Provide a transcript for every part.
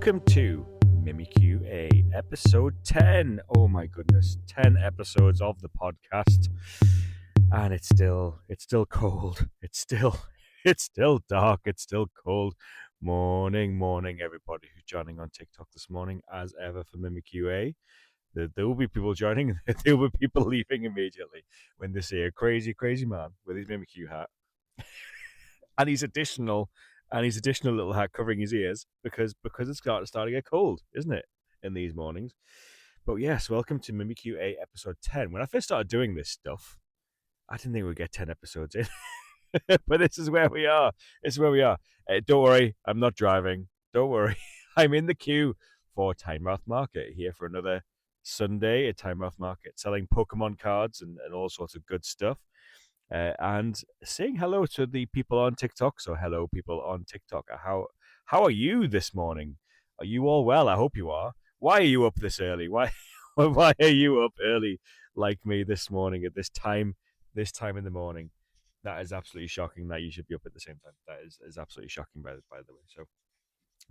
Welcome to MimiQA episode 10. Oh my goodness, 10 episodes of the podcast. And it's still cold. It's still dark. It's still cold. Morning, everybody who's joining on TikTok this morning, as ever for MimiQA. There will be people joining, there will be people leaving immediately when they see a crazy man with his MimiQ hat and his additional little hat covering his ears because it's starting to get cold, isn't it, in these mornings? But yes, welcome to MimiQA episode 10. When I first started doing this stuff, I didn't think we'd get 10 episodes in. But this is where we are. Don't worry, I'm not driving. Don't worry. I'm in the queue for Tynemouth Market here for another Sunday at Tynemouth Market, selling Pokemon cards and all sorts of good stuff. And saying hello to the people on TikTok. So hello, people on TikTok. How are you this morning? Are you all well? I hope you are. Why are you up this early? Why are you up early like me this morning at this time in the morning? That is absolutely shocking that you should be up at the same time. That is absolutely shocking, by the way. So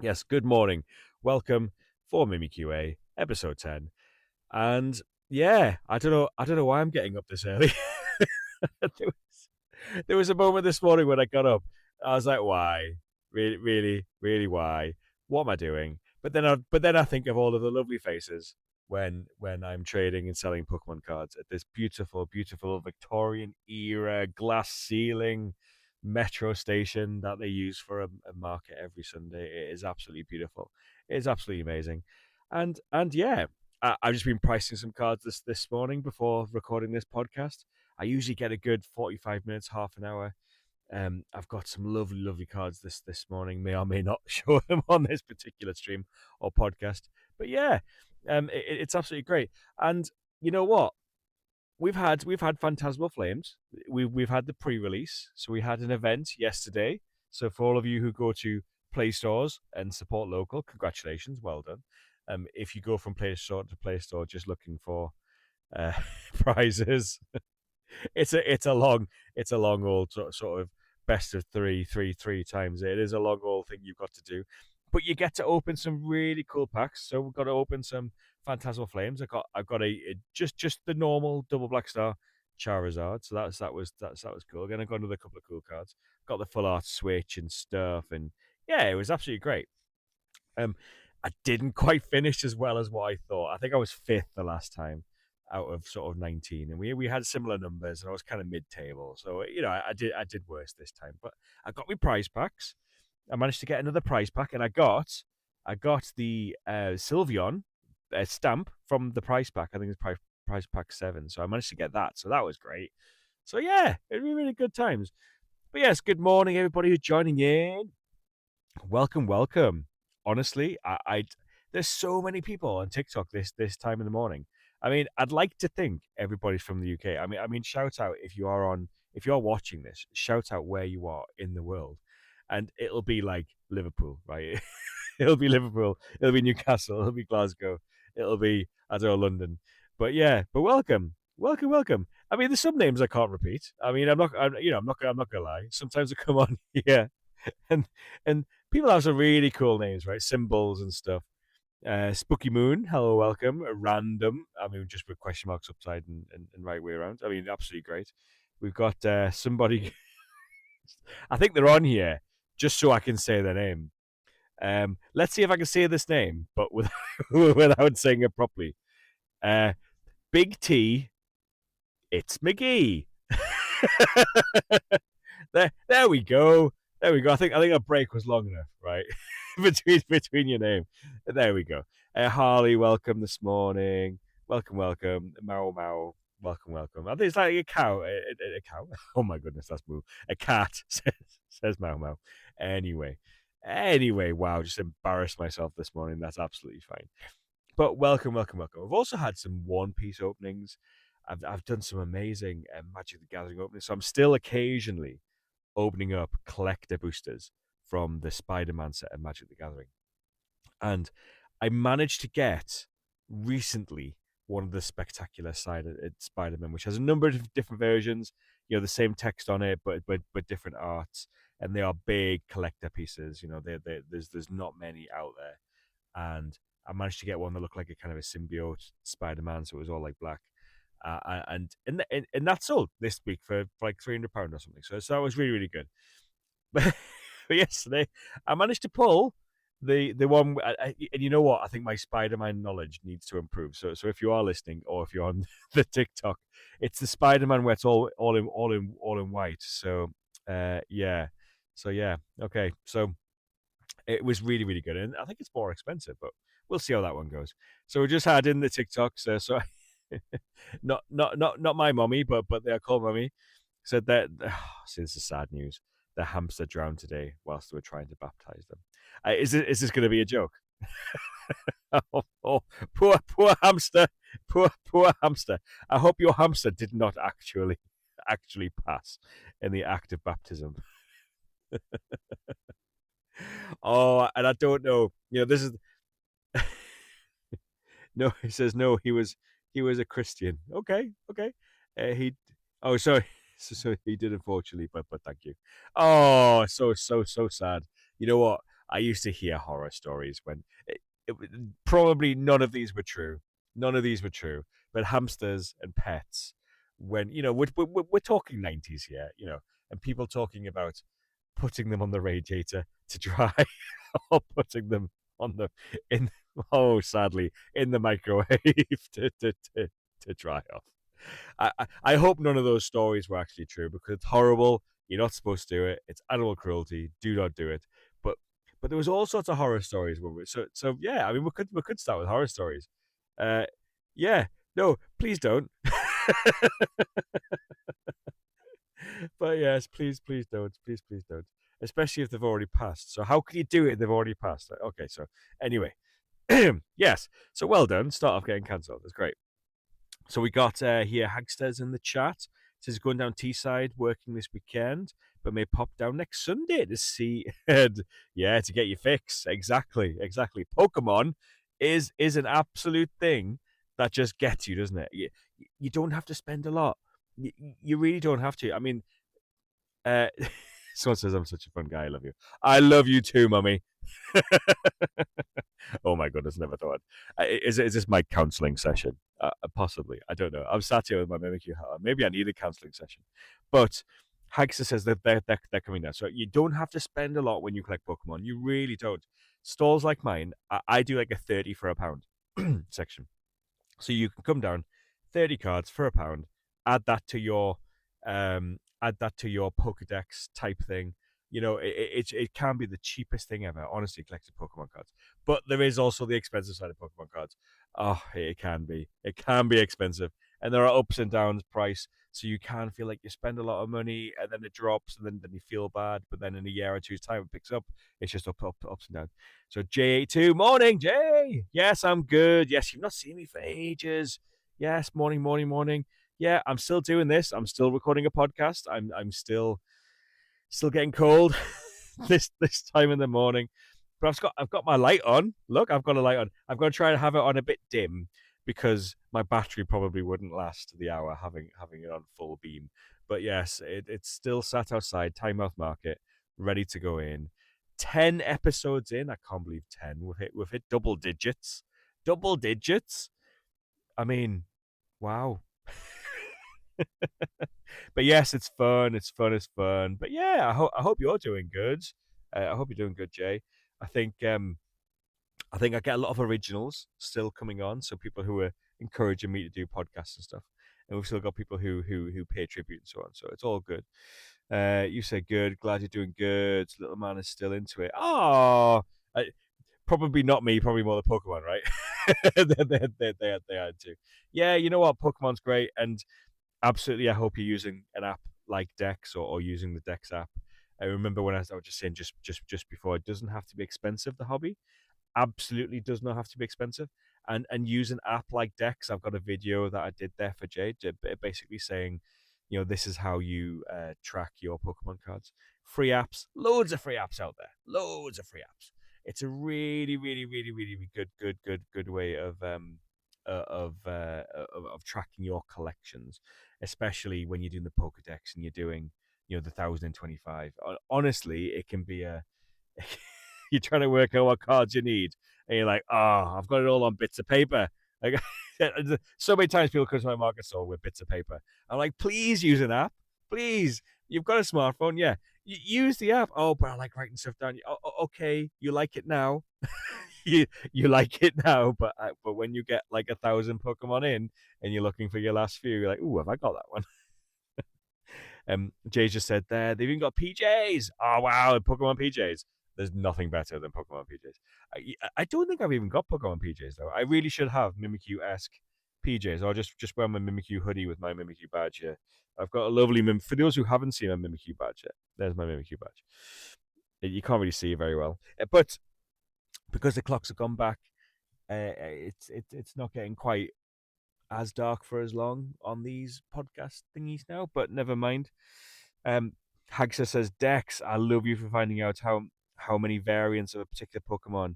yes, good morning. Welcome for MimiQA episode 10. And yeah, I don't know why I'm getting up this early. there was a moment this morning when I got up. I was like, why? Really, why? What am I doing? But then I think of all of the lovely faces when I'm trading and selling Pokemon cards at this beautiful Victorian era glass ceiling metro station that they use for a market every Sunday. It is absolutely beautiful. It is absolutely amazing. And yeah, I've just been pricing some cards this morning before recording this podcast. I usually get a good 45 minutes, half an hour. I've got some lovely cards this morning. May or may not show them on this particular stream or podcast. But yeah, it's absolutely great. And you know what? We've had Phantasmal Flames. We've had the pre-release. So we had an event yesterday. So for all of you who go to Play Stores and support local, congratulations, well done. If you go from Play Store to Play Store just looking for prizes, it's a long old sort of best of three times. It is a long old thing you've got to do, but you get to open some really cool packs. So we've got to open some Phantasmal Flames. I've got a just the normal double black star Charizard. So that was cool. Again, I got another couple of cool cards. Got the full art Switch and stuff, and yeah, it was absolutely great. I didn't quite finish as well as what I thought. I think I was 5th the last time out of sort of 19, and we had similar numbers, and I was kind of mid-table. So I did worse this time, but I got my prize packs. I managed to get another prize pack, and I got the Sylveon stamp from the prize pack. I think it's prize pack 7. So I managed to get that. So that was great. So yeah, it was really good times. But yes, good morning everybody who's joining in. Welcome. Honestly, I there's so many people on TikTok this time in the morning. I mean, I'd like to think everybody's from the UK. I mean, shout out if you're watching this, shout out where you are in the world, and it'll be like Liverpool, right? It'll be Liverpool, it'll be Newcastle, it'll be Glasgow, it'll be London. But yeah, but welcome. I mean, there's some names I can't repeat. I mean, I'm not gonna lie. Sometimes I come on here, and people have some really cool names, right? Symbols and stuff. Spooky Moon, hello, welcome. Random, I mean, just with question marks upside and right way around. I mean, absolutely great. We've got somebody, I think they're on here just so I can say their name. Let's see if I can say this name, but without saying it properly. Big T, it's McGee. There we go. I think our break was long enough, right? between your name. There we go. Harley, welcome this morning. Welcome. Mau. Welcome. I think it's like a cow. A cow. Oh my goodness, that's Moo. A cat says Mau. Anyway, wow, just embarrassed myself this morning. That's absolutely fine. But welcome. We've also had some One Piece openings. I've done some amazing Magic the Gathering openings. So I'm still occasionally opening up collector boosters from the Spider-Man set of Magic the Gathering. And I managed to get recently one of the spectacular Spider-Man, which has a number of different versions, the same text on it, but different arts. And they are big collector pieces. There's not many out there. and I managed to get one that looked like a kind of a symbiote Spider-Man, so it was all like black. And that sold this week for like £300 or something. So that was really really good. But, but yesterday, I managed to pull the one, and you know what? I think my Spider-Man knowledge needs to improve. So if you are listening, or if you're on the TikTok, it's the Spider-Man where it's all in white. So yeah, so yeah, okay. So it was really really good, and I think it's more expensive, but we'll see how that one goes. So we just had in the TikToks. So not my mommy, but they're called mommy, said that so this is sad news. The hamster drowned today whilst we were trying to baptize them. Is this going to be a joke? Oh, poor hamster, poor hamster. I hope your hamster did not actually pass in the act of baptism. Oh, and I don't know. This is no. He says no. He was a Christian. Okay, okay. He. Oh, sorry. So he did, unfortunately, but thank you. Oh, so sad. You know what? I used to hear horror stories when it, probably none of these were true. None of these were true. But hamsters and pets, when we're talking 90s here, and people talking about putting them on the radiator to dry, or putting them on the in sadly, in the microwave to dry off. I hope none of those stories were actually true, because it's horrible. You're not supposed to do it. It's animal cruelty. Do not do it. But but there was all sorts of horror stories. So yeah. I mean, we could start with horror stories. Uh, yeah. No, please don't. But yes, please don't. Please don't. Especially if they've already passed. So how can you do it if they've already passed? Okay. So anyway, yes. So well done. Start off getting cancelled. That's great. So we got here Hagsters in the chat. It says going down Teesside, working this weekend, but may pop down next Sunday to see. Yeah, to get your fix. Exactly. Pokemon is an absolute thing that just gets you, doesn't it? You don't have to spend a lot. You really don't have to. I mean, uh, someone says I'm such a fun guy. I love you. I love you too, mummy. Oh my goodness, never thought. Is this my counselling session? Possibly. I don't know. I'm sat here with my MimiQA hat. Maybe I need a counselling session. But Hagster says that they're coming down. So you don't have to spend a lot when you collect Pokemon. You really don't. Stalls like mine, I do like a 30 for a pound section. So you can come down, 30 cards for a pound, add that to your Pokedex type thing. It can be the cheapest thing ever, honestly, collecting Pokemon cards. But there is also the expensive side of Pokemon cards. Oh, it can be. It can be expensive. And there are ups and downs price. So you can feel like you spend a lot of money, and then it drops, and then you feel bad. But then in a year or two's time it picks up. It's just ups and downs. So J82, morning, Jay. Yes, I'm good. Yes, you've not seen me for ages. Yes, morning. Yeah, I'm still doing this. I'm still recording a podcast. I'm still getting cold this time in the morning. But I've got my light on. Look, I've got a light on. I'm going to try and have it on a bit dim, because my battery probably wouldn't last the hour having it on full beam. But yes, it's still sat outside Tynemouth Market, ready to go in. 10 episodes in. I can't believe 10. We've hit double digits. Double digits. I mean, wow. But yes, it's fun. It's fun. It's fun. But yeah, I hope you're doing good. I hope you're doing good, Jay. I think I get a lot of originals still coming on. So people who are encouraging me to do podcasts and stuff, and we've still got people who pay tribute and so on. So it's all good. You say good. Glad you're doing good. Little man is still into it. Oh, probably not me. Probably more the Pokemon, right? they are too. Yeah, you know what? Pokemon's great, and absolutely, I hope you're using an app like Dex, or using the Dex app. I remember when I was just saying just before, it doesn't have to be expensive. The hobby absolutely does not have to be expensive. And use an app like Dex. I've got a video that I did there for Jade, basically saying, this is how you track your Pokemon cards. Free apps, loads of free apps out there, loads of free apps. It's a really, really, really, really, really good way of tracking your collections, especially when you're doing the Pokedex and you're doing, the 1025. Honestly, it can be a you're trying to work out what cards you need, and you're like, oh, I've got it all on bits of paper. Like, so many times people come to my market stall with bits of paper. I'm like, please use an app, please. You've got a smartphone, yeah. Use the app. Oh, but I like writing stuff down. Okay, you like it now. you you like it now, but when you get like 1,000 Pokemon in and you're looking for your last few, you're like, ooh, have I got that one? Jay just said there they've even got PJs. Oh wow, Pokemon PJs. There's nothing better than Pokemon PJs. I don't think I've even got Pokemon PJs though. I really should have Mimikyu esque PJs. I'll just wear my Mimikyu hoodie with my Mimikyu badge here. I've got a lovely For those who haven't seen my Mimikyu badge yet, there's my Mimikyu badge. You can't really see it very well, but because the clocks have gone back, it's not getting quite as dark for as long on these podcast thingies now. But never mind. Hagsa says, Dex, I love you for finding out how many variants of a particular Pokemon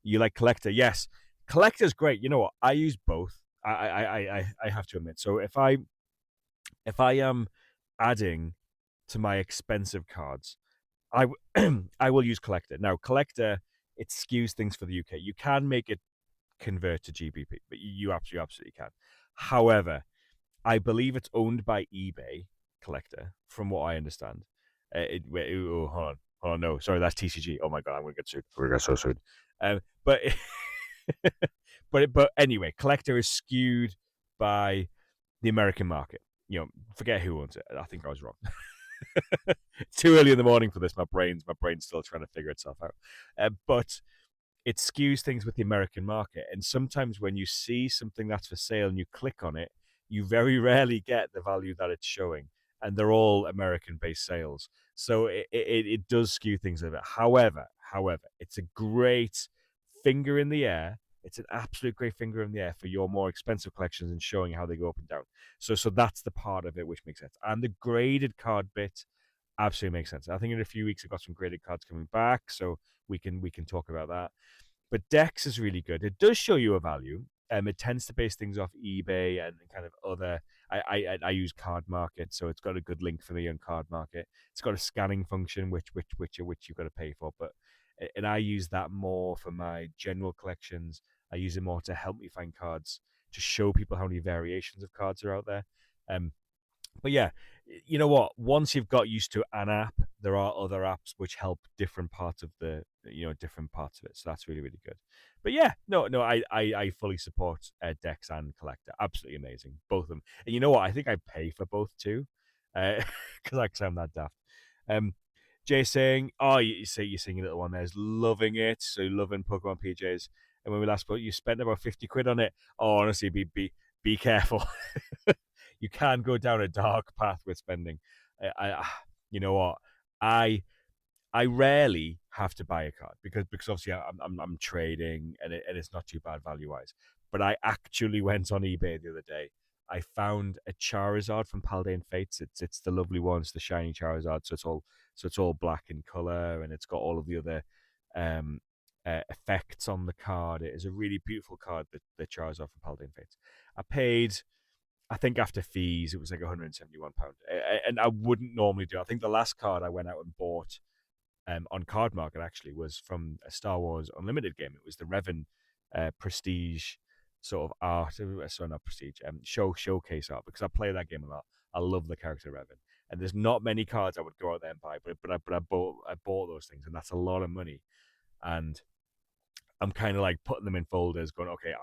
you like. Collector, yes, Collector's great. You know what? I use both. I have to admit. So if I am adding to my expensive cards, I will use Collector. Now, Collector, it skews things for the UK. You can make it convert to GBP, but you absolutely can. However, I believe it's owned by eBay Collector, from what I understand. Hold on, no, sorry, that's TCG. Oh my god, I'm gonna get sued. We're gonna get so sued. But but anyway, Collector is skewed by the American market. You know, forget who owns it. I think I was wrong. Too early in the morning for this. My brain's still trying to figure itself out. But it skews things with the American market. And sometimes when you see something that's for sale and you click on it, you very rarely get the value that it's showing. And they're all American-based sales. So it does skew things a bit. However, it's a great finger in the air. It's an absolute great finger in the air for your more expensive collections and showing how they go up and down. So that's the part of it which makes sense. And the graded card bit absolutely makes sense. I think in a few weeks I've got some graded cards coming back, so we can talk about that. But Dex is really good. It does show you a value. It tends to base things off eBay and kind of other. I use Card Market, so it's got a good link for me on Card Market. It's got a scanning function, which you've got to pay for, and I use that more for my general collections. I use it more to help me find cards, to show people how many variations of cards are out there. But yeah, you know what? Once you've got used to an app, there are other apps which help different parts of different parts of it. So that's really, really good. But yeah, no, I fully support Dex and Collector. Absolutely amazing, both of them. And you know what? I think I pay for both too, because I'm that daft. Jay saying, "Oh, you say you're seeing a little one there's loving it, so loving Pokemon PJs." And when we last spoke, you spent about 50 quid on it. Oh, honestly, be careful. You can go down a dark path with spending. You know what? I rarely have to buy a card because obviously I'm trading and it's not too bad value wise. But I actually went on eBay the other day. I found a Charizard from Paldean Fates. It's the lovely one. It's the shiny Charizard. So it's all black in color and it's got all of the other um, effects on the card. It is a really beautiful card. The Charizard from Paldean Fates. I paid, I think after fees, it was like £171. And I wouldn't normally do. I think the last card I went out and bought on Card Market actually was from a Star Wars Unlimited game. It was the Revan Prestige sort of art. Sorry, not Prestige. Showcase art, because I play that game a lot. I love the character Revan, and there's not many cards I would go out there and buy, but I bought those things, and that's a lot of money. And I'm kind of like putting them in folders, going, okay,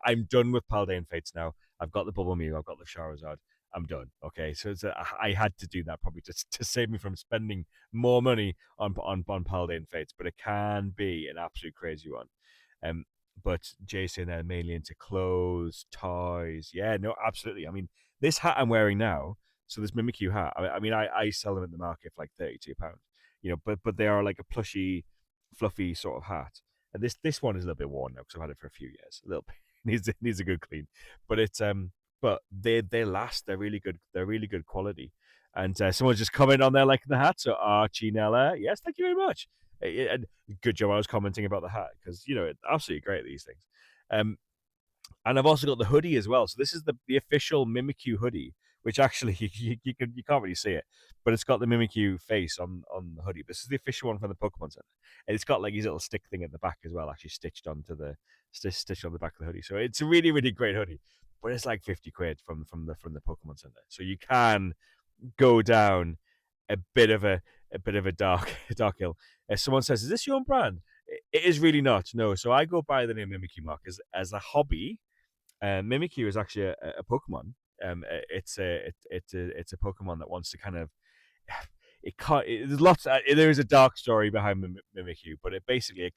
I'm done with Paldean Fates now. I've got the Bubble Mew, I've got the Charizard. I'm done. Okay, so I had to do that probably to save me from spending more money on Paldean Fates, but it can be an absolute crazy one. But Jason, they're mainly into clothes, toys. Yeah, no, absolutely. I mean, this hat I'm wearing now, so this MimiQ hat. I mean, I sell them in the market for like £32. You know, but they are like a plushy, fluffy sort of hat. And this one is a little bit worn now because I've had it for a few years. A little bit needs a good clean, but but they last. They're really good. They're really good quality. And someone just comment on there like the hat. So Archinella, yes, thank you very much. And good job. I was commenting about the hat because it's absolutely great, these things. And I've also got the hoodie as well. So this is the official MimiQ hoodie, which actually you can't really see it, but it's got the Mimikyu face on the hoodie. This is the official one from the Pokemon Center, and it's got like his little stick thing at the back as well, actually stitched onto the stitched on the back of the hoodie. So it's a really really great hoodie, but it's like 50 quid from the Pokemon Center. So you can go down a bit of a dark dark hill. If someone says, "Is this your own brand?" It is really not. No. So I go by the name MimiQ Mark as a hobby. MimiQ is actually a Pokemon. It's a Pokemon that wants to kind of it can't. There's lots. There is a dark story behind Mimikyu, but it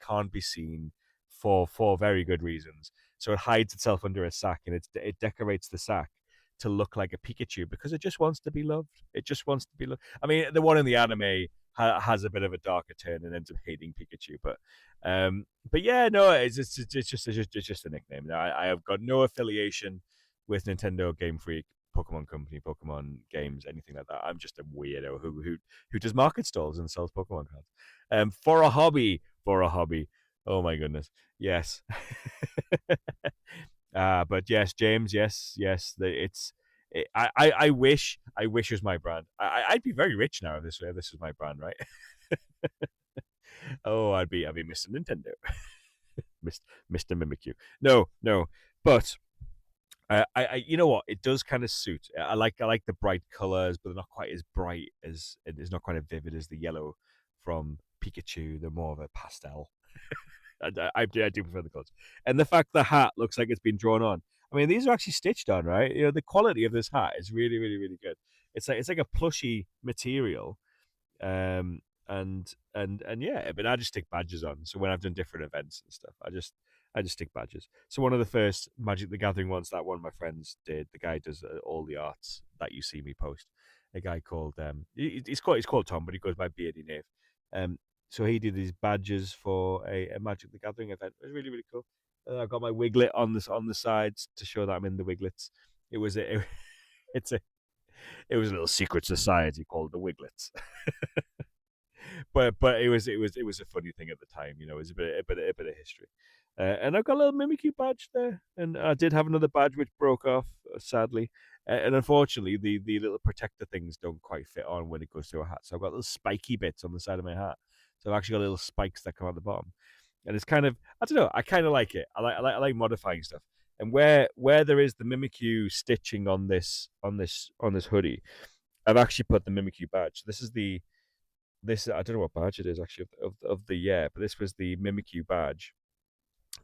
can't be seen for very good reasons. So it hides itself under a sack, and it decorates the sack to look like a Pikachu because it just wants to be loved. It just wants to be loved. I mean, the one in the anime has a bit of a darker turn and ends up hating Pikachu, but yeah, no, it's just a nickname. I have got no affiliation with Nintendo, Game Freak, Pokemon Company, Pokemon games, anything like that. I'm just a weirdo who does market stalls and sells Pokemon cards. For a hobby, for a hobby. Oh my goodness, yes. But yes, James, yes, yes. I wish it was my brand. I'd be very rich now if this was my brand, right? Oh, I'd be Mr. Nintendo, Mr. Mimikyu. No, no, but you know what? It does kind of suit. I like the bright colors, but they're not quite as bright as it's not quite as vivid as the yellow from Pikachu. They're more of a pastel. I do prefer the colors, and the fact the hat looks like it's been drawn on. I mean, these are actually stitched on, right? The quality of this hat is really, really, really good. It's like a plushy material, um, and yeah, but I just stick badges on. So when I've done different events and stuff, I just stick badges. So one of the first Magic the Gathering ones that one of my friends did, the guy does all the arts that you see me post. A guy called he's called Tom, but he goes by Beardy Knave. So he did these badges for a Magic the Gathering event. It was really really cool. I got my wiglet on the sides to show that I'm in the wiglets. It was a it's a it was a little secret society called the Wiglets. But it was a funny thing at the time. It was a bit of history. And I've got a little Mimikyu badge there, and I did have another badge which broke off, sadly, and unfortunately the little protector things don't quite fit on when it goes through a hat. So I've got little spiky bits on the side of my hat. So I've actually got little spikes that come out the bottom, and it's kind of I don't know. I kind of like it. I like modifying stuff. And where there is the Mimikyu stitching on this hoodie, I've actually put the Mimikyu badge. This I don't know what badge it is actually of the year, but this was the MimiQ badge.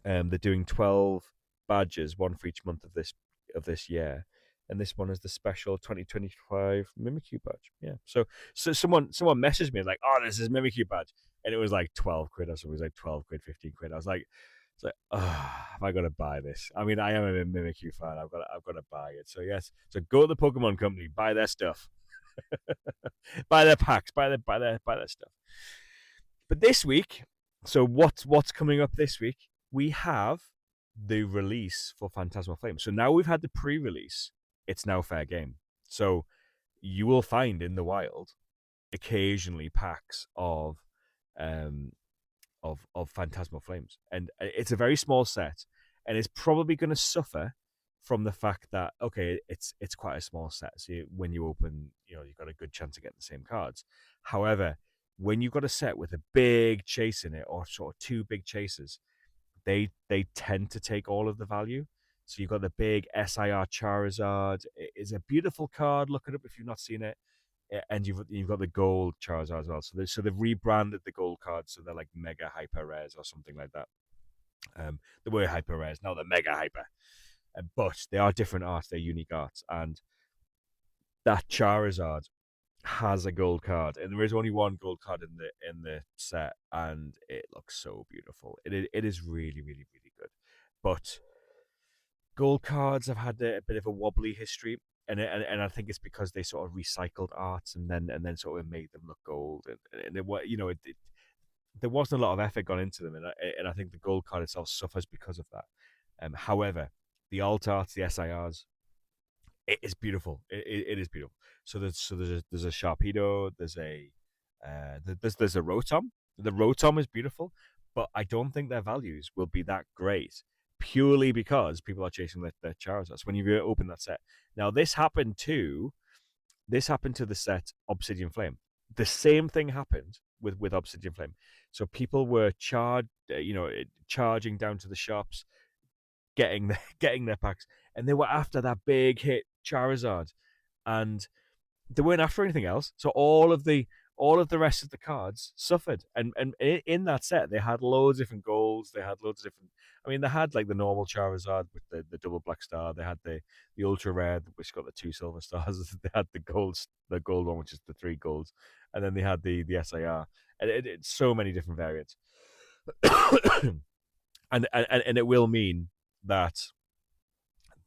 They're doing 12 badges, one for each month of this year, and this one is the special 2025 MimiQ badge. Yeah, so someone messaged me like, "Oh, this is MimiQ badge," and it was like 12 quid or something. It was like 12 quid, 15 quid. I was like, "It's like, oh, have I got to buy this?" I mean, I am a MimiQ fan. I've got to buy it. So yes, so go to the Pokemon Company, buy their stuff. Buy their packs, buy their stuff. But this week, so what's coming up this week? We have the release for Phantasmal Flame. So now we've had the pre-release. It's now fair game. So you will find in the wild occasionally packs um of Phantasmal Flames, and it's a very small set, and it's probably going to suffer from the fact that okay, it's quite a small set. So when you open, you've got a good chance of getting the same cards. However, when you've got a set with a big chase in it, or sort of two big chases, they tend to take all of the value. So you've got the big SIR Charizard. It is a beautiful card. Look it up if you've not seen it. And you've got the gold Charizard as well. So they've rebranded the gold cards, so they're like mega hyper rares or something like that. They were hyper rares, now they're mega hyper. But they are different arts, they're unique arts, and that Charizard has a gold card, and there is only one gold card in the set, and it looks so beautiful. It is really really really good, but gold cards have had a bit of a wobbly history, and I think it's because they sort of recycled arts and then sort of made them look gold, and there wasn't a lot of effort gone into them, and I think the gold card itself suffers because of that. However, the alt arts, the SIRs, it is beautiful. It is beautiful. So there's a Sharpedo, there's a Rotom. The Rotom is beautiful, but I don't think their values will be that great purely because people are chasing their Charizards when you open that set. Now this happened to the set Obsidian Flame. The same thing happened with Obsidian Flame. So people were charging down to the shops, getting their packs, and they were after that big hit Charizard, and they weren't after anything else. So all of the rest of the cards suffered. And in that set, they had loads of different goals. They had loads of different. I mean, they had like the normal Charizard with the double black star. They had the ultra rare, which got the 2 silver stars. They had the gold one, which is the 3 golds, and then they had the SIR, and it's so many different variants. And it will mean that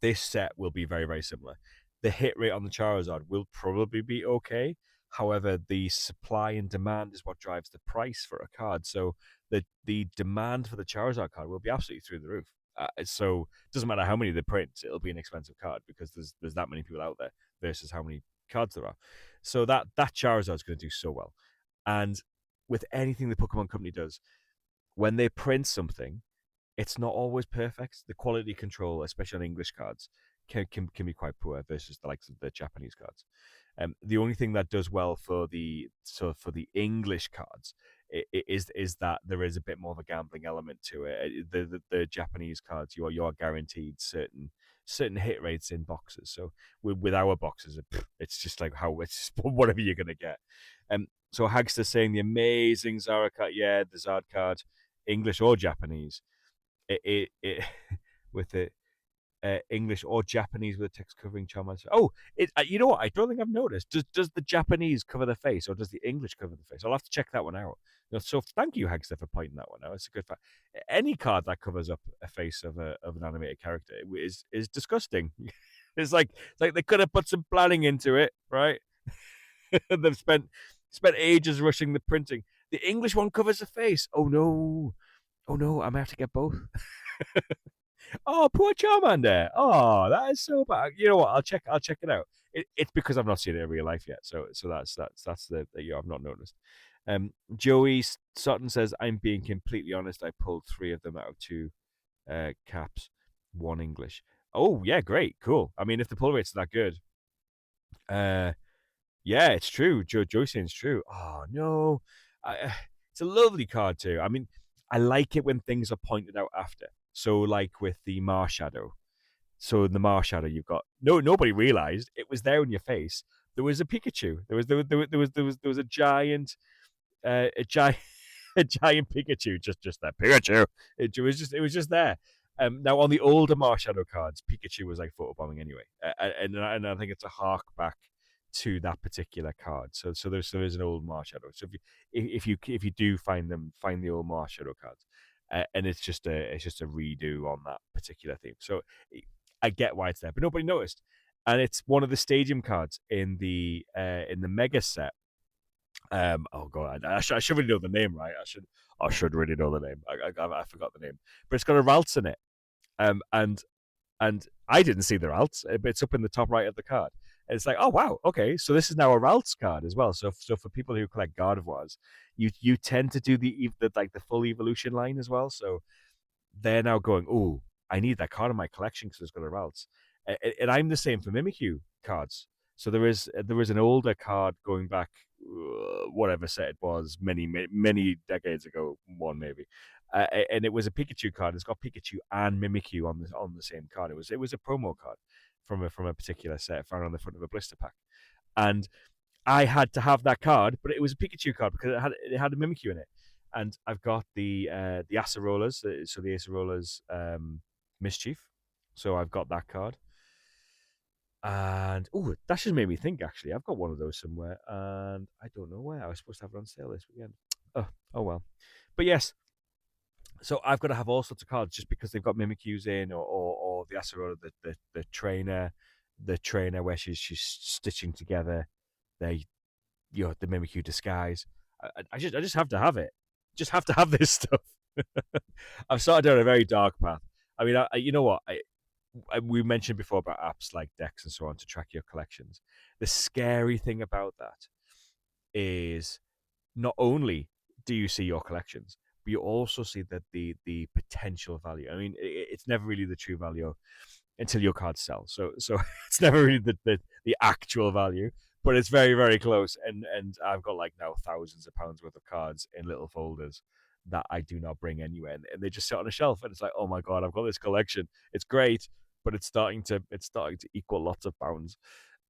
this set will be very, very similar. The hit rate on the Charizard will probably be okay. However, the supply and demand is what drives the price for a card. So the demand for the Charizard card will be absolutely through the roof. So it doesn't matter how many they print; it'll be an expensive card because there's that many people out there versus how many cards there are. So that Charizard is going to do so well. And with anything the Pokemon Company does, when they print something, it's not always perfect. The quality control, especially on English cards, can be quite poor versus the likes of the Japanese cards. The only thing that does well for the English cards is that there is a bit more of a gambling element to it. The Japanese cards, you are guaranteed certain hit rates in boxes. So with our boxes, it's just like how it's whatever you're gonna get. So Hagster's saying the amazing Zara card, yeah, the Zard card, English or Japanese, it with it English or Japanese with a text covering Charmander. Oh, you know what? I don't think I've noticed. Does the Japanese cover the face or does the English cover the face? I'll have to check that one out. So thank you, Hagster, for pointing that one out. It's a good fact. Any card that covers up a face of an animated character is disgusting. It's like they could have put some planning into it, right? They've spent ages rushing the printing. The English one covers the face. Oh no. Oh no, I might have to get both. Oh, poor Charmander. Oh, that is so bad. You know what? I'll check it out. It's because I've not seen it in real life yet. So that's the I've not noticed. Joey Sutton says, I'm being completely honest. I pulled 3 of them out of 2 caps, 1 English. Oh yeah, great, cool. I mean, if the pull rates are that good, yeah, it's true. Joey saying it's true. Oh no, it's a lovely card too. I mean, I like it when things are pointed out after. So like with the Marshadow. So in the Marshadow, you've got nobody realized it was there in your face. There was a Pikachu. There was a giant a giant Pikachu. Just that Pikachu. It was just there. Now on the older Marshadow cards, Pikachu was like photobombing anyway, and I think it's a hark back to that particular card. So there's an old Marshadow. So if you do find the old Marshadow cards, and it's just a redo on that particular theme. So I get why it's there, but nobody noticed. And it's one of the stadium cards in the Mega set. Oh god, I should really know the name, right? I should really know the name. I forgot the name, but it's got a Ralts in it. And I didn't see the Ralts, but it's up in the top right of the card. And it's like, oh wow, okay, so this is now a Ralts card as well. So for people who collect Gardevoirs, you tend to do the full evolution line as well. So they're now going, oh, I need that card in my collection because it's got a Ralts. And I'm the same for MimiQ cards. So there is an older card going back, whatever set it was, many decades ago, one maybe, and it was a Pikachu card. It's got Pikachu and Mimikyu on the same card. It was a promo card from a particular set found on the front of a blister pack, and I had to have that card, but it was a Pikachu card because it had a Mimikyu in it, and I've got the Acerolas, so the Acerolas Mischief, so I've got that card. And that just made me think. Actually, I've got one of those somewhere, and I don't know where. I was supposed to have it on sale this weekend. Oh well. But yes, so I've got to have all sorts of cards just because they've got Mimikyus in, or the Acerola, the trainer where she's stitching together the the Mimikyu disguise. I just have to have it. Just have to have this stuff. I've started down a very dark path. I mean, you know what? We mentioned before about apps like Dex and so on to track your collections. The scary thing about that is not only do you see your collections, but you also see that the potential value. I mean, it's never really the true value until your cards sell. So it's never really the actual value, but it's very very close. And I've got like now thousands of pounds worth of cards in little folders that I do not bring anywhere, and they just sit on a shelf. And it's like, oh my god, I've got this collection. It's great, but it's starting to equal lots of pounds.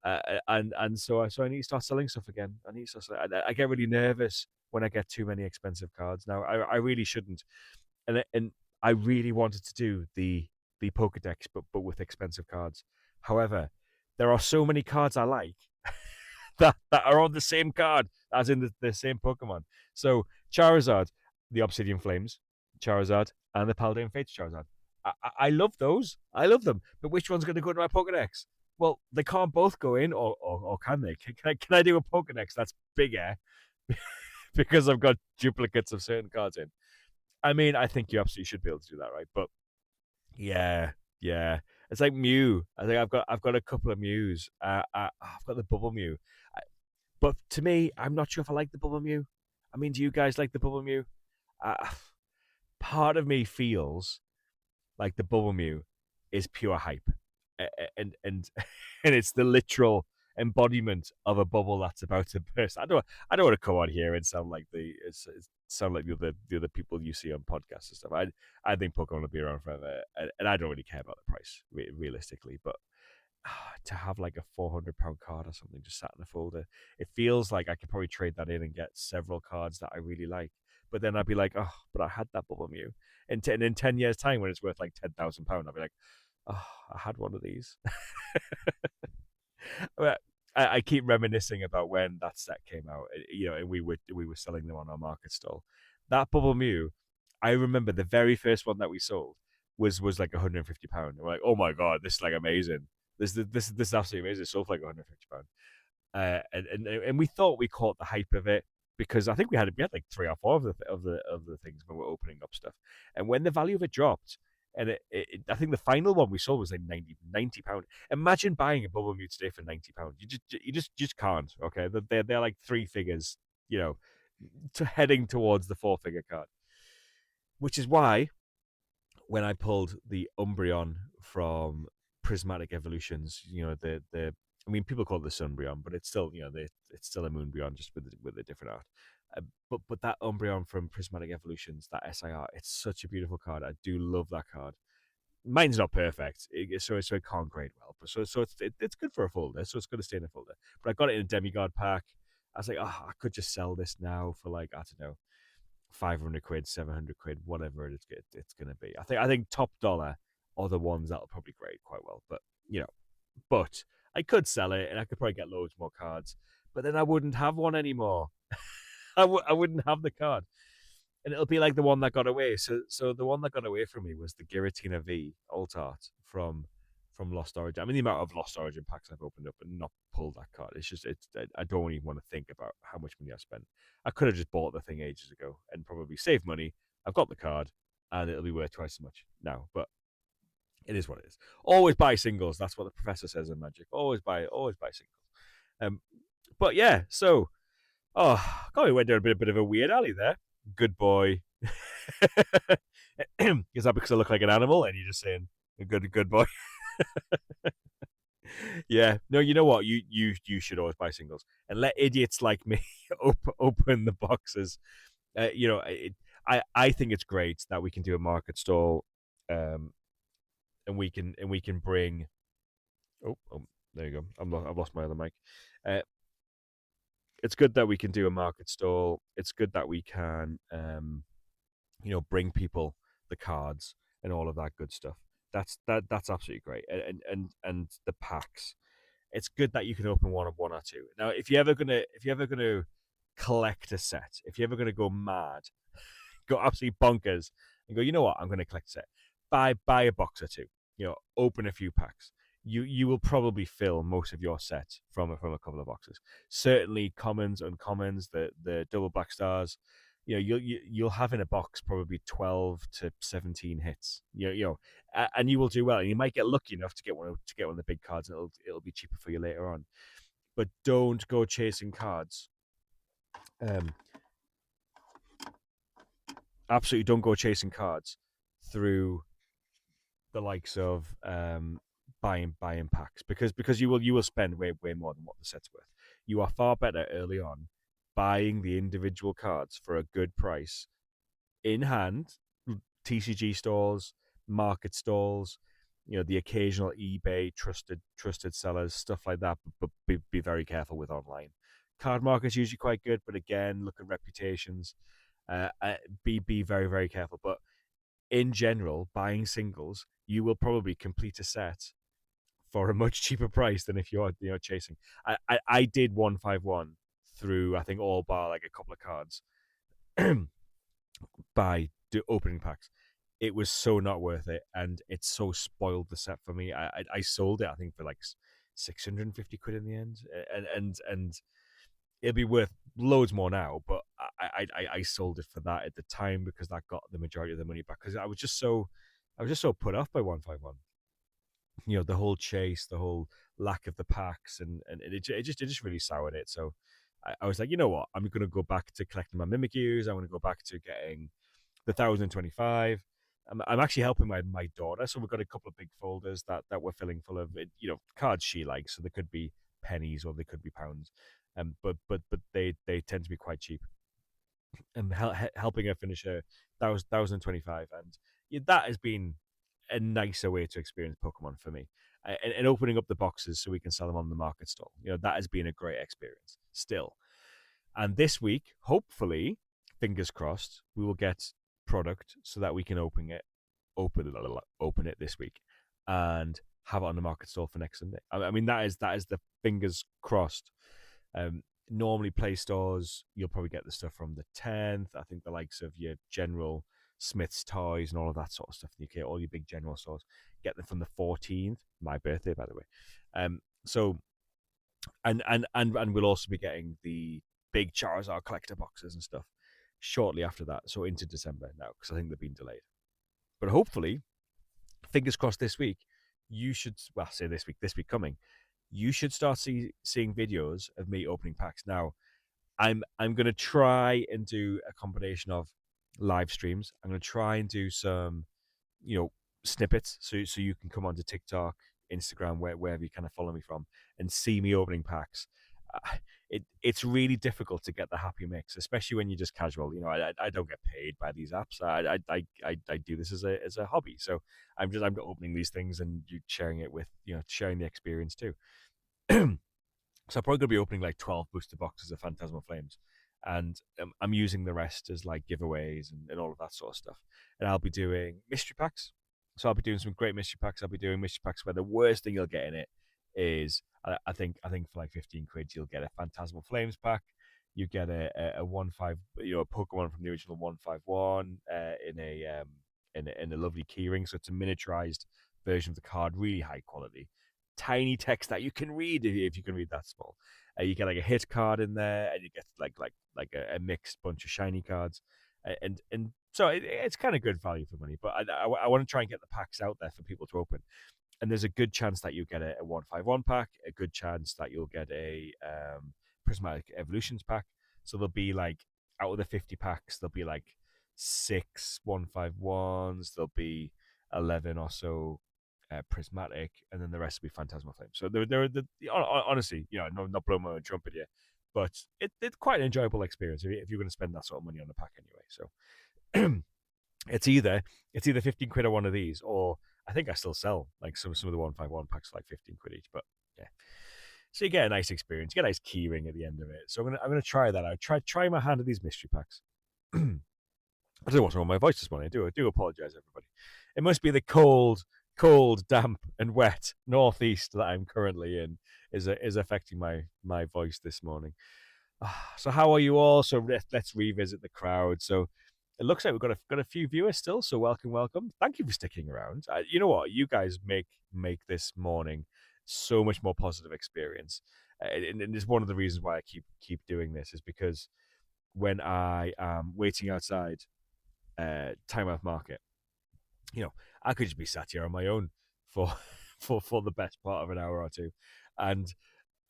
And so I need to start selling stuff again. I need to start. I get really nervous when I get too many expensive cards. Now I really shouldn't, and I really wanted to do the Pokedex, but with expensive cards. However, there are so many cards I like that are on the same card as in the same Pokemon. So Charizard, the Obsidian Flames, Charizard, and the Paladin Fates Charizard. I love those. I love them. But which one's going to go into my Pokedex? Well, they can't both go in, or can they? Can I do a Pokedex that's bigger because I've got duplicates of certain cards in? I mean, I think you absolutely should be able to do that, right? But yeah, yeah. It's like Mew. I think I've got a couple of Mews. I've got the Bubble Mew. But to me, I'm not sure if I like the Bubble Mew. I mean, do you guys like the Bubble Mew? Uh, Part of me feels like the Bubble Mew is pure hype, and and it's the literal embodiment of a bubble that's about to burst. I don't want to come on here and sound like sound like the other people you see on podcasts and stuff. I think Pokemon will be around forever, and I don't really care about the price realistically, but to have like a £400 card or something just sat in a folder, it feels like I could probably trade that in and get several cards that I really like. But then I'd be like, oh, but I had that Bubble Mew. And in 10 years' time, when it's worth like £10,000, I'll be like, oh, I had one of these. Well, I keep reminiscing about when that set came out, and we were selling them on our market stall. That Bubble Mew, I remember the very first one that we sold was like £150. We're like, oh my god, this is like amazing. This is absolutely amazing. It sold for like £150. And we thought we caught the hype of it because I think we had like three or four of the things when we were opening up stuff, and when the value of it dropped, and I think the final one we sold was like £90. Imagine buying a Bubble Mew today for £90. You just can't. Okay, they're like three figures, you know, to heading towards the four-figure card, which is why when I pulled the Umbreon from Prismatic Evolutions, I mean, people call it the Sunbreon, but it's still, it's still a Moonbreon, just with a different art. But that Umbreon from Prismatic Evolutions, that SIR, it's such a beautiful card. I do love that card. Mine's not perfect, so it can't grade well, but it's good for a folder, so it's going to stay in a folder. But I got it in a Demigod pack. I was like, oh, I could just sell this now for like, I don't know, 500 quid, 700 quid, whatever it's going to be. I think top dollar are the ones that'll probably grade quite well. But I could sell it and I could probably get loads more cards, but then I wouldn't have one anymore. I wouldn't have the card, and it'll be like the one that got away. So the one that got away from me was the Giratina V alt art from Lost Origin. I mean, the amount of Lost Origin packs I've opened up and not pulled that card. It's just I don't even want to think about how much money I spent. I could have just bought the thing ages ago and probably saved money. I've got the card, and it'll be worth twice as much now. But it is what it is. Always buy singles. That's what the professor says in Magic. Always buy singles. Um, but yeah. So, God, we went down a bit of a weird alley there. Good boy. Is that because I look like an animal and you're just saying a good boy? Yeah. No, you know what? You should always buy singles and let idiots like me open the boxes. I think it's great that we can do a market stall, um, and we can bring. Oh, there you go. I've lost my other mic. Uh, it's good that we can do a market stall. It's good that we can, bring people the cards and all of that good stuff. That's absolutely great. And the packs. It's good that you can open one or two. Now, if you're ever gonna collect a set, if you're ever gonna go mad, go absolutely bonkers, and go, you know what, I'm gonna collect a set. Buy a box or two. Open a few packs. You will probably fill most of your set from a couple of boxes. Certainly commons, uncommons, the double black stars. You'll have in a box probably 12 to 17 hits. And you will do well. And you might get lucky enough to get one of the big cards, and it'll be cheaper for you later on. But don't go chasing cards. Um, absolutely don't go chasing cards through the likes of buying packs, because you will spend way more than what the set's worth. You are far better early on buying the individual cards for a good price in hand, TCG stalls, market stalls, the occasional eBay trusted sellers, stuff like that. But be very careful with online. Card market's usually quite good, but again, look at reputations. Be very careful. But in general, buying singles, you will probably complete a set for a much cheaper price than if you're chasing. I did 151 through, I think, all bar like a couple of cards by opening packs. It was so not worth it, and it so spoiled the set for me. I sold it, I think, for like 650 quid in the end, and it'll be worth loads more now. But I sold it for that at the time because that got the majority of the money back. Because I was just so put off by 151. The whole chase, the whole lack of the packs, and it just really soured it. So I was like, you know what, I'm going to go back to collecting my MimiQs. I'm going to go back to getting the 1025. I'm actually helping my daughter, so we've got a couple of big folders that we're filling full of cards she likes. So they could be pennies or they could be pounds, but they tend to be quite cheap. And helping her finish her 1025, and yeah, that has been a nicer way to experience Pokemon for me. And opening up the boxes so we can sell them on the market stall, that has been a great experience still. And this week, hopefully, fingers crossed, we will get product so that we can open it this week, and have it on the market stall for next Sunday. I mean, that is the fingers crossed. Normally, Play stores, you'll probably get the stuff from the 10th. I think the likes of your general Smith's Toys and all of that sort of stuff in the UK, all your big general stores, get them from the 14th. My birthday, by the way. So and we'll also be getting the big Charizard collector boxes and stuff shortly after that. So into December now, because I think they've been delayed. But hopefully, fingers crossed, this week you should, well, say this week coming, you should start seeing videos of me opening packs. Now, I'm gonna try and do a combination of live streams. I'm gonna try and do some, you know, snippets, so you can come onto TikTok, Instagram, wherever you kind of follow me from, and see me opening packs. It's really difficult to get the happy mix, especially when you're just casual. I don't get paid by these apps. I do this as a hobby. So I'm opening these things and you sharing it with, sharing the experience too. So I'm probably going to be opening like 12 booster boxes of Phantasmal Flames. And I'm using the rest as like giveaways and all of that sort of stuff. And I'll be doing mystery packs. So I'll be doing some great mystery packs. I'll be doing mystery packs where the worst thing you'll get in it is, I think for like 15 quid, you'll get a Phantasmal Flames pack. You get a 1-5, a Pokemon from the original 151 in a lovely keyring. So it's a miniaturized version of the card, really high quality, tiny text that you can read if you can read that small. You get like a hit card in there, and you get like a mixed bunch of shiny cards, and so it's kind of good value for money. But I want to try and get the packs out there for people to open. And there's a good chance that you get a 151 pack, a good chance that you'll get a Prismatic Evolutions pack. So there'll be like, out of the 50 packs, there'll be like 6 151s, there'll be 11 or so Prismatic, and then the rest will be Phantasmal Flames. So honestly, not blowing my own trumpet here, but it's quite an enjoyable experience if you're going to spend that sort of money on a pack anyway. So it's either 15 quid on one of these, or I think I still sell like some of the 151 packs for like 15 quid each. But yeah, so you get a nice experience, you get a nice keyring at the end of it. So I'm gonna try that out. Try my hand at these mystery packs. I don't know what's wrong with my voice this morning. I do apologize, everybody. It must be the cold, damp, and wet northeast that I'm currently in is affecting my voice this morning. So how are you all? So let's revisit the crowd. So it looks like we've got a few viewers still. So welcome. Thank you for sticking around. You know what? You guys make this morning so much more positive experience, and it's one of the reasons why I keep doing this, is because when I am waiting outside Time Out Market, I could just be sat here on my own for for the best part of an hour or two, and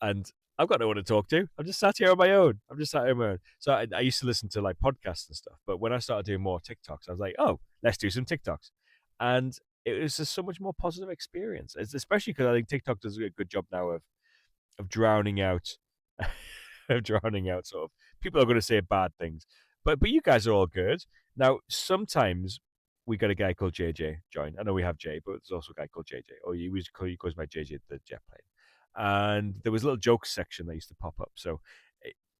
and I've got no one to talk to. I'm just sat here on my own. I'm just sat here on my own. So I used to listen to like podcasts and stuff, but when I started doing more TikToks, I was like, oh, let's do some TikToks, and it was just so much more positive experience. Especially because I think TikTok does a good job now of drowning out of drowning out sort of people are going to say bad things, but you guys are all good. Now sometimes we got a guy called JJ join. I know we have Jay, but there's also a guy called JJ. Oh, he goes by JJ the jet plane. And there was a little jokes section that used to pop up. So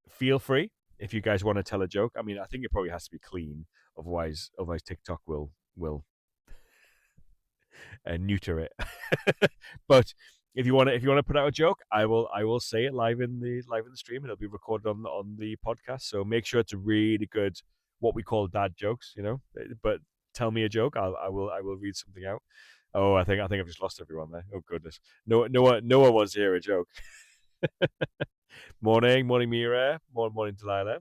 feel free if you guys want to tell a joke. I mean, I think it probably has to be clean, otherwise TikTok will neuter it. But if you want to put out a joke, I will say it live in the stream, and it'll be recorded on the podcast. So make sure it's a really good what we call dad jokes, But tell me a joke, I will read something out. Oh, I think I've just lost everyone there. Oh goodness, no one wants to hear a joke. Morning, Mira. Morning, Delilah.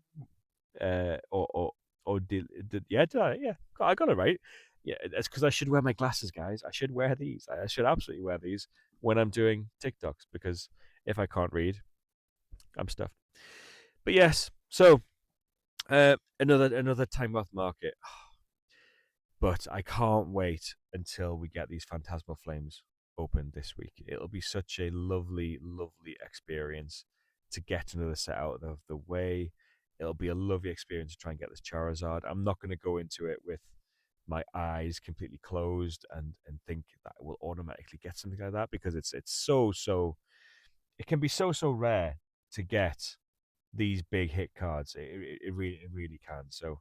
Or did I? Yeah, I got it right. Yeah, it's because I should wear my glasses, guys. I should wear these. I should absolutely wear these when I'm doing TikToks because if I can't read, I'm stuffed. But yes, so another time off market, but I can't wait until we get these Phantasmal Flames open this week. It'll be such a lovely, lovely experience to get another set out of the way. It'll be a lovely experience to try and get this Charizard. I'm not going to go into it with my eyes completely closed and think that I will automatically get something like that because it's so it can be so rare to get these big hit cards. It really can. So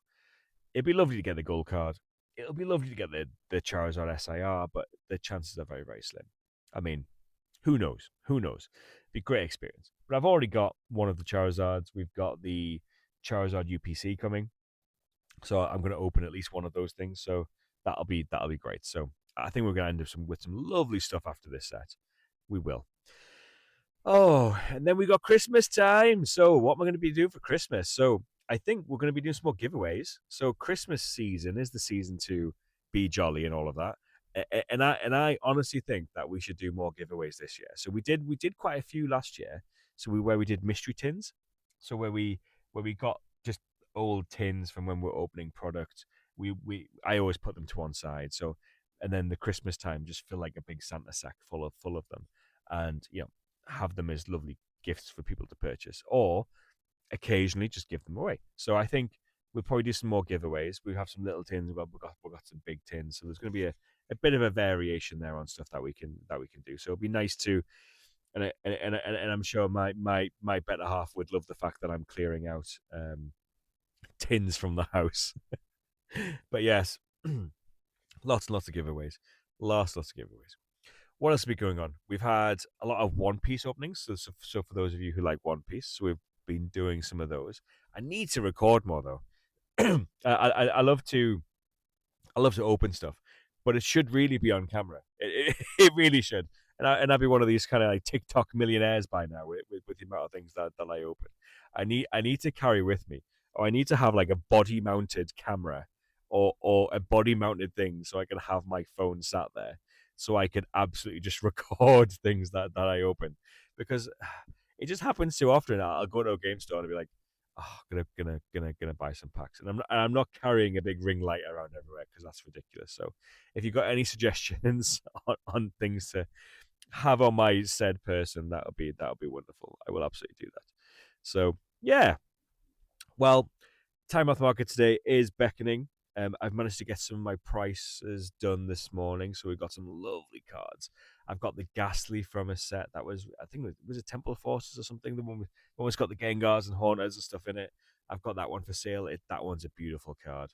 it'd be lovely to get the gold card. It'll be lovely to get the Charizard SIR, but the chances are very, very slim. I mean, who knows? Who knows? Be a great experience. But I've already got one of the Charizards. We've got the Charizard UPC coming, so I'm going to open at least one of those things. So that'll be great. So I think we're going to end up with some lovely stuff after this set. We will. Oh, and then we got Christmas time. So what am I going to be doing for Christmas? So I think we're going to be doing some more giveaways. So Christmas season is the season to be jolly and all of that. And I honestly think that we should do more giveaways this year. So we did quite a few last year. So where we did mystery tins. So where we got just old tins from when we're opening product. I always put them to one side. So and then the Christmas time just fill like a big Santa sack full of them. And have them as lovely gifts for people to purchase, or occasionally just give them away. So I think we'll probably do some more giveaways. We have some little tins, we've got some big tins, so there's going to be a bit of a variation there on stuff that we can do. So it'll be nice to, and I'm sure my better half would love the fact that I'm clearing out tins from the house. But yes, lots and lots of giveaways, lots of giveaways. What else has been going on? We've had a lot of One Piece openings. So for those of you who like One Piece, so we've been doing some of those. I need to record more though. I love to open stuff, but it should really be on camera. It really should. And I'd be one of these kind of like TikTok millionaires by now with the amount of things that I open. I need to carry with me, or I need to have like a body mounted camera, or a body mounted thing, so I can have my phone sat there, so I could absolutely just record things that I open, because it just happens too often. I'll go to a game store and I'll be like, oh, gonna buy some packs, and I'm not carrying a big ring light around everywhere because that's ridiculous. So, if you got any suggestions on things to have on my said person, that would be wonderful. I will absolutely do that. So yeah, well, time off market today is beckoning. I've managed to get some of my prices done this morning, so we've got some lovely cards. I've got the Ghastly from a set that was, I think, was it Temple of Forces or something. The one that's got the Gengars and Hornets and stuff in it. I've got that one for sale. That one's a beautiful card.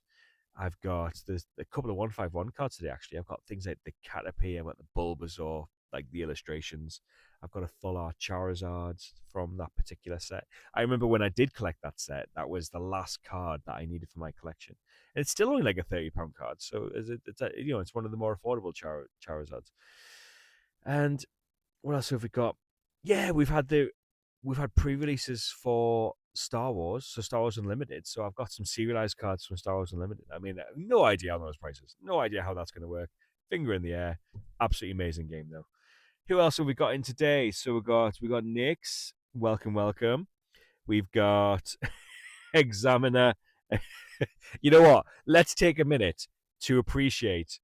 There's a couple of 151 cards today, actually. I've got things like the Caterpie, I've got the Bulbasaur, like the illustrations. I've got a full art Charizard from that particular set. I remember when I did collect that set, that was the last card that I needed for my collection. And it's still only like a £30 card, so it's one of the more affordable Charizards. And what else have we got? Yeah, we've had pre-releases for Star Wars, so Star Wars Unlimited. So I've got some serialized cards from Star Wars Unlimited. I mean, no idea on those prices, no idea how that's going to work. Finger in the air. Absolutely amazing game though. Who else have we got in today? So we got Nyx, welcome, welcome. We've got Examiner. You know what? Let's take a minute to appreciate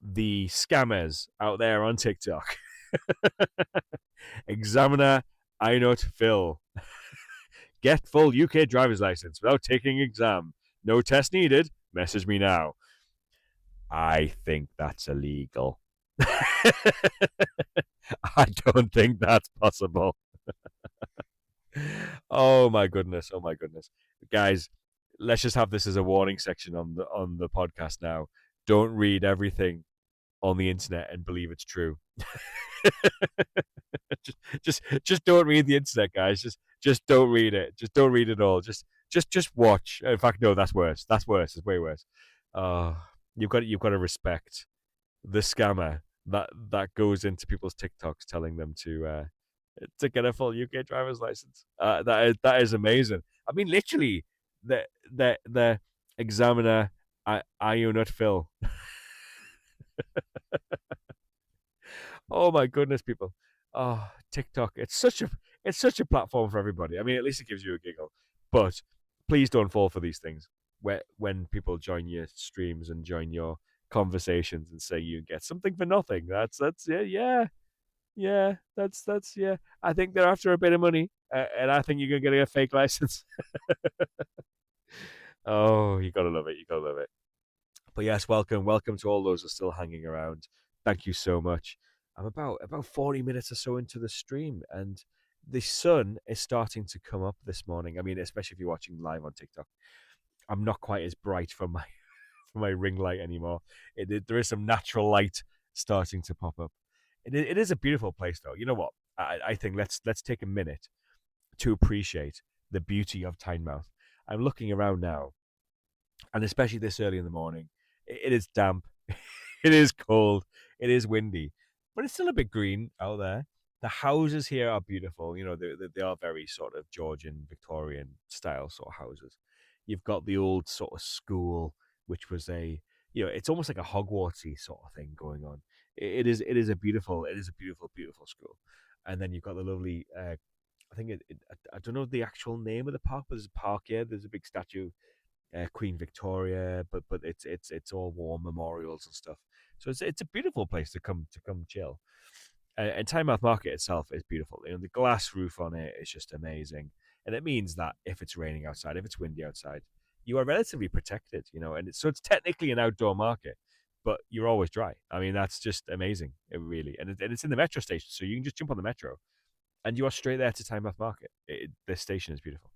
the scammers out there on TikTok. Examiner, I not Phil. Get full UK driver's license without taking exam. No test needed. Message me now. I think that's illegal. I don't think that's possible. Oh my goodness. Oh my goodness. Guys, let's just have this as a warning section on the podcast now. Don't read everything on the internet and believe it's true. just don't read the internet, guys. Just don't read it. Just don't read it all. Just watch. In fact, no, that's worse. That's worse. It's way worse. Uh, you've got to respect the scammer that goes into people's TikToks telling them to get a full UK driver's license. That is amazing. I mean, literally, the examiner. I you not Phil. Oh my goodness, people. Oh, TikTok. It's such a platform for everybody. I mean, at least it gives you a giggle. But please don't fall for these things. When people join your streams and join your conversations and say you get something for nothing. That's yeah. That's yeah. I think they're after a bit of money, and I think you're gonna get a fake license. Oh, you gotta love it. You gotta love it. But yes, welcome to all those who are still hanging around. Thank you so much. I'm about 40 minutes or so into the stream, and the sun is starting to come up this morning. I mean, especially if you're watching live on TikTok. I'm not quite as bright from my from my ring light anymore. There is some natural light starting to pop up. It is a beautiful place, though. You know what? I think let's take a minute to appreciate the beauty of Tynemouth. I'm looking around now, and especially this early in the morning, it is damp, it is cold, it is windy, but it's still a bit green out there. The houses here are beautiful. You know, they are very sort of Georgian, Victorian style sort of houses. You've got the old sort of school, which was it's almost like a Hogwartsy sort of thing going on. It is a beautiful, beautiful school. And then you've got the lovely, I think I don't know the actual name of the park, but there's a park here. There's a big statue, Queen Victoria, but it's all war memorials and stuff. So it's a beautiful place to come chill. And Tynemouth Market itself is beautiful. You know, the glass roof on it is just amazing, and it means that if it's raining outside, if it's windy outside, you are relatively protected. You know, and it's technically an outdoor market, but you're always dry. I mean, that's just amazing, really. And it's in the metro station, so you can just jump on the metro and you are straight there to Tynemouth Market. This station is beautiful.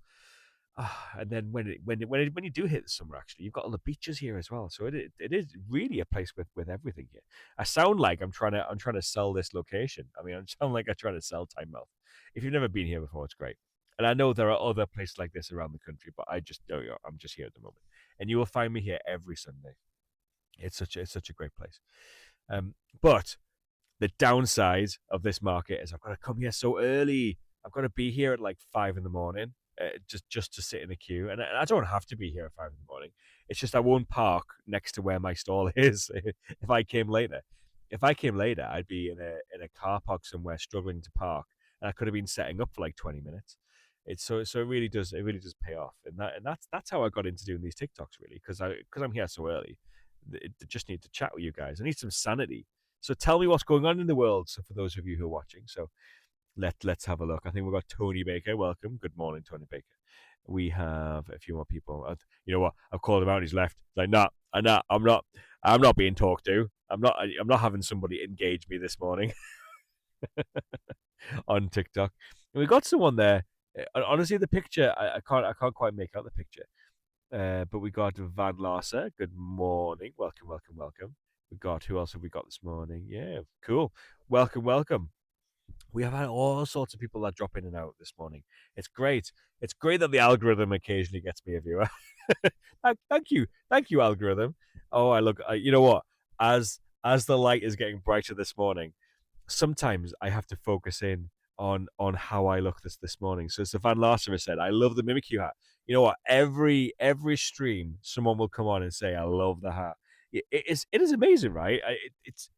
And then when you do hit the summer, actually, you've got all the beaches here as well. So it is really a place with everything here. I sound like I'm trying to sell this location. I mean, I sound like I'm trying to sell Tynemouth. If you've never been here before, it's great. And I know there are other places like this around the country, but I'm just here at the moment, and you will find me here every Sunday. It's such a great place. But the downside of this market is I've got to come here so early. I've got to be here at like 5 in the morning, just to sit in a queue, and I don't have to be here at 5 in the morning. It's just I won't park next to where my stall is if I came later. If I came later, I'd be in a car park somewhere struggling to park, and I could have been setting up for like 20 minutes. So it really does pay off, and that's how I got into doing these TikToks, really, because I'm here so early. I just need to chat with you guys. I need some sanity. So tell me what's going on in the world. So for those of you who are watching, so let's have a look. I think we've got Tony Baker. Welcome. Good morning, Tony Baker. We have a few more people. You know what? I've called him out. He's left. He's like, nah, I'm not being talked to. I'm not having somebody engage me this morning on TikTok. And we got someone there. Honestly, the picture I can't quite make out the picture. But we got Van Larsa. Good morning. Welcome, welcome, welcome. We got who else have we got this morning? Yeah, cool. Welcome, welcome. We have had all sorts of people that drop in and out this morning. It's great. It's great that the algorithm occasionally gets me a viewer. Thank you, algorithm. Oh, I look. You know what? As the light is getting brighter this morning, sometimes I have to focus in on how I look this morning. So as Van Larsen has said, I love the MimiQ hat. You know what? Every stream, someone will come on and say, I love the hat. It is amazing, right? It's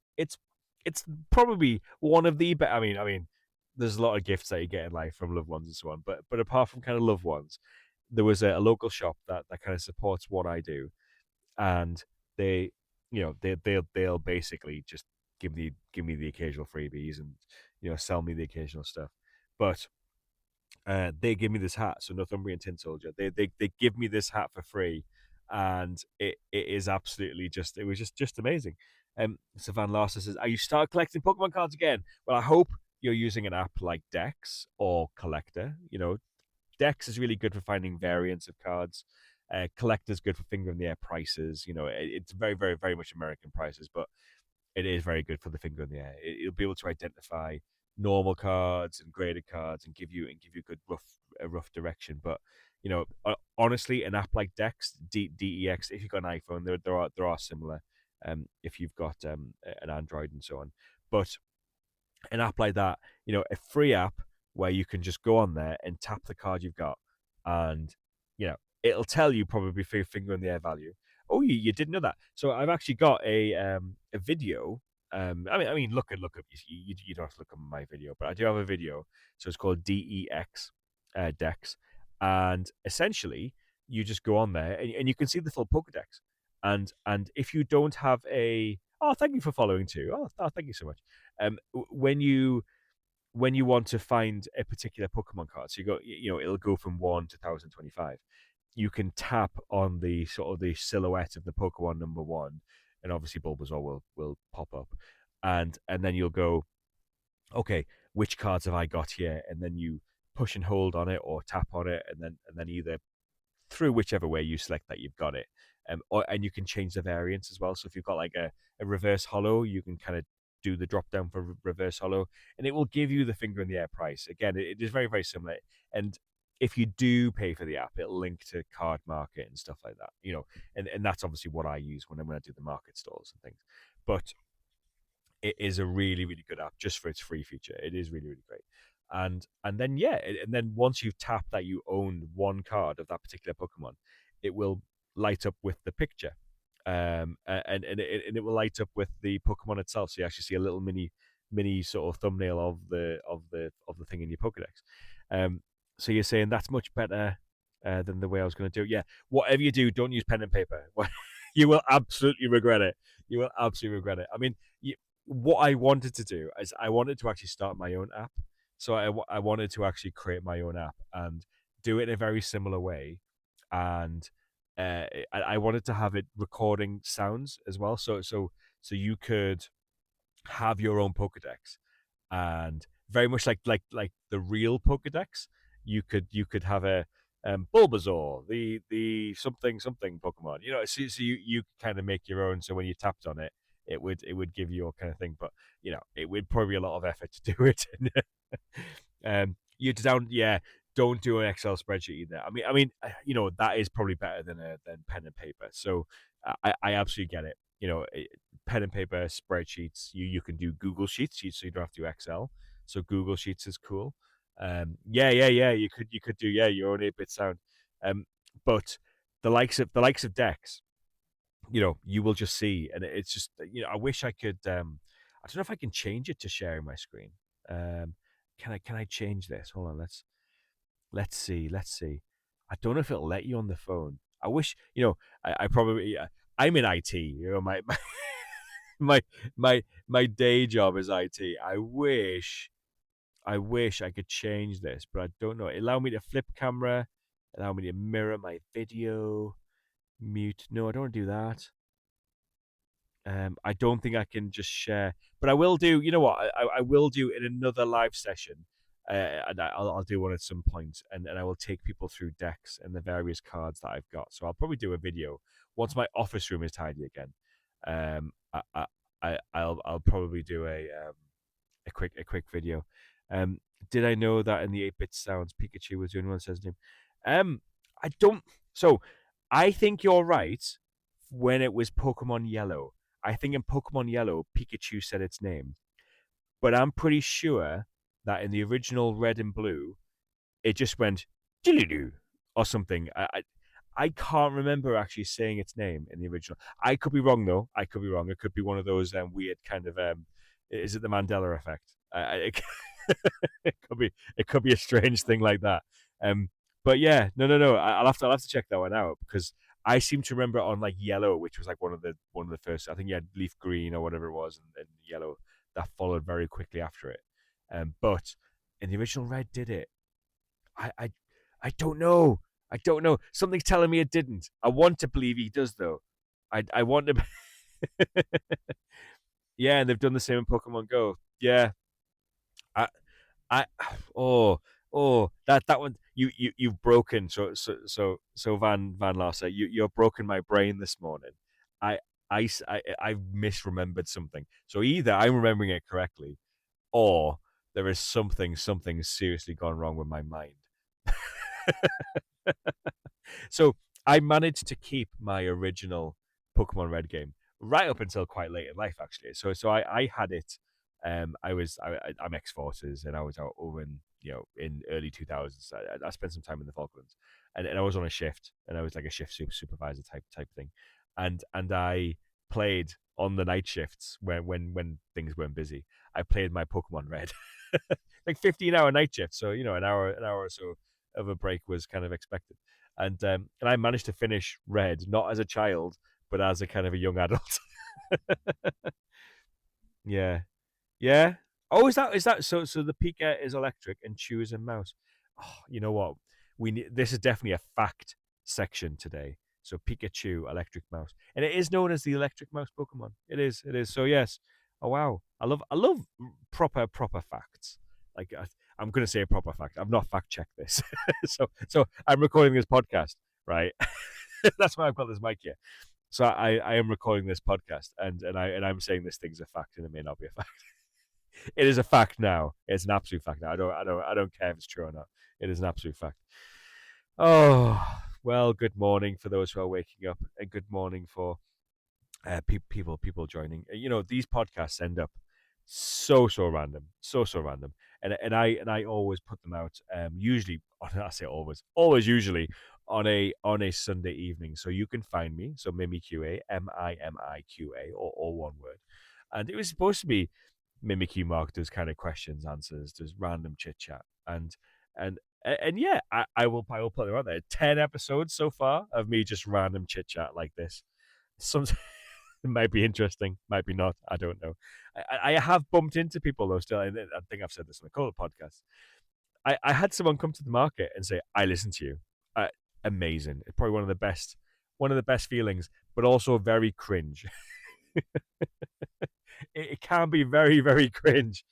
it's probably one of the better. I mean, there's a lot of gifts that you get in life from loved ones and so on. But apart from kind of loved ones, there was a local shop that kind of supports what I do, and they, they'll basically just give me the occasional freebies and sell me the occasional stuff. But they give me this hat, so Northumbrian Tin Soldier. They give me this hat for free, and it is absolutely just, it was just amazing. So Van Larson says, "Are you start collecting Pokemon cards again?" Well, I hope you're using an app like Dex or Collector. Dex is really good for finding variants of cards. Collector's good for finger in the air prices. It's very, very, very much American prices, but it is very good for the finger in the air. It'll be able to identify normal cards and graded cards and give you a good rough direction. But honestly, an app like Dex, if you've got an iPhone, there are similar. If you've got an Android and so on, but an app like that, a free app where you can just go on there and tap the card you've got, and it'll tell you probably for your finger in the air value. Oh, you didn't know that? So I've actually got a video. I mean, look up. You don't have to look at my video, but I do have a video. So it's called DEX, Dex, and essentially you just go on there and you can see the full Pokedex. And if you don't have a, oh, thank you for following too. Oh, thank you so much. When you want to find a particular Pokemon card, so it'll go from 1 to 1025. You can tap on the sort of the silhouette of the Pokemon number 1, and obviously Bulbasaur will pop up, and then you'll go, okay, which cards have I got here? And then you push and hold on it or tap on it, and then either through whichever way you select that you've got it. And you can change the variants as well. So if you've got like a reverse hollow, you can kind of do the drop down for reverse hollow, and it will give you the finger in the air price. Again, it is very, very similar. And if you do pay for the app, it'll link to Card Market and stuff like that. And that's obviously what I use when I do the market stalls and things. But it is a really, really good app just for its free feature. It is really, really great. And then and then once you've tapped that you own one card of that particular Pokemon, it will light up with the picture, and it will light up with the Pokemon itself. So you actually see a little mini sort of thumbnail of the thing in your Pokedex. So you're saying that's much better than the way I was going to do it. Yeah, whatever you do, don't use pen and paper. You will absolutely regret it. You will absolutely regret it. I mean, what I wanted to do is I wanted to actually start my own app. So I wanted to actually create my own app and do it in a very similar way. And I wanted to have it recording sounds as well. So you could have your own Pokedex, and very much like the real Pokedex, you could have a Bulbasaur, the something something Pokemon. So you kind of make your own. So when you tapped on it, it would give you your kind of thing. But it would probably be a lot of effort to do it. You down, yeah. Don't do an Excel spreadsheet either. I mean, that is probably better than pen and paper. So I absolutely get it. Pen and paper spreadsheets. You can do Google Sheets, so you don't have to do Excel. So Google Sheets is cool. Yeah. You could do, yeah, your own 8-bit sound. But the likes of Dex, you will just see, and it's just, I wish I could. I don't know if I can change it to sharing my screen. Can I change this? Hold on, let's see. I don't know if it'll let you on the phone. I wish, I probably, I'm in IT. My my day job is IT. I wish I could change this, but I don't know. Allow me to flip camera, allow me to mirror my video, mute. No, I don't want to do that. I don't think I can just share, but I will do. You know what? I will do in another live session, and I'll do one at some point, and I will take people through decks and the various cards that I've got. So I'll probably do a video once my office room is tidy again. I'll probably do a quick video. Did I know that in the 8-bit sounds Pikachu was the only one that says his name? I don't. So I think you're right. When it was Pokemon Yellow, I think in Pokemon Yellow, Pikachu said its name, but I'm pretty sure that in the original Red and Blue, it just went Diddly-doo or something. I can't remember actually saying its name in the original. I could be wrong though. I could be wrong. It could be one of those weird kind of is it the Mandela effect? it could be a strange thing like that. Um, but yeah, no. I'll have to check that one out because I seem to remember on like yellow, which was like one of the first. I think you had leaf green or whatever it was, and yellow that followed very quickly after it. But in the original red, did it? I I I don't know. I don't know. Something's telling me it didn't. I want to believe he does though. I want to. Yeah, and they've done the same in Pokemon Go. Yeah, I I oh that one you've broken so Van Larsa, you're broken my brain this morning. I I misremembered something. So either I'm remembering it correctly, or there is something seriously gone wrong with my mind. So I managed to keep my original Pokemon Red game right up until quite late in life, actually. So I had it. I'm ex forces, and I was out over in early 2000s. I spent some time in the Falklands, and I was on a shift, and I was like a shift supervisor type thing, and I played on the night shifts when things weren't busy. I played my Pokemon Red, like 15-hour night shift. So an hour or so of a break was kind of expected, and I managed to finish Red not as a child but as a kind of a young adult. Yeah, yeah. Oh, is that so? So the Pika is electric and Chew is a mouse. Oh, you know what? This is definitely a fact section today. So Pikachu, electric mouse, and it is known as the electric mouse Pokemon. It is. It is. So yes. Oh wow. I love proper facts. Like I'm going to say a proper fact. I've not fact checked this. So I'm recording this podcast, right? That's why I've got this mic here. So I am recording this podcast, and I'm saying this thing's a fact, and it may not be a fact. It is a fact now. It's an absolute fact now. I don't care if it's true or not. It is an absolute fact. Oh well, good morning for those who are waking up, and good morning for people joining. These podcasts end up so random, so random, and I always put them out. Usually, I say always usually on a Sunday evening. So you can find me. So MimiQA, MimiQA, or one word, and it was supposed to be Mimic Mark does kind of questions, answers, does random chit chat, and yeah, I will put them out there. 10 episodes so far of me just random chit chat like this. Some it might be interesting, might be not. I don't know. I have bumped into people though. Still, and I think I've said this on a couple of podcasts. I had someone come to the market and say, "I listen to you." Amazing. It's probably one of the best feelings, but also very cringe. It can be very cringe.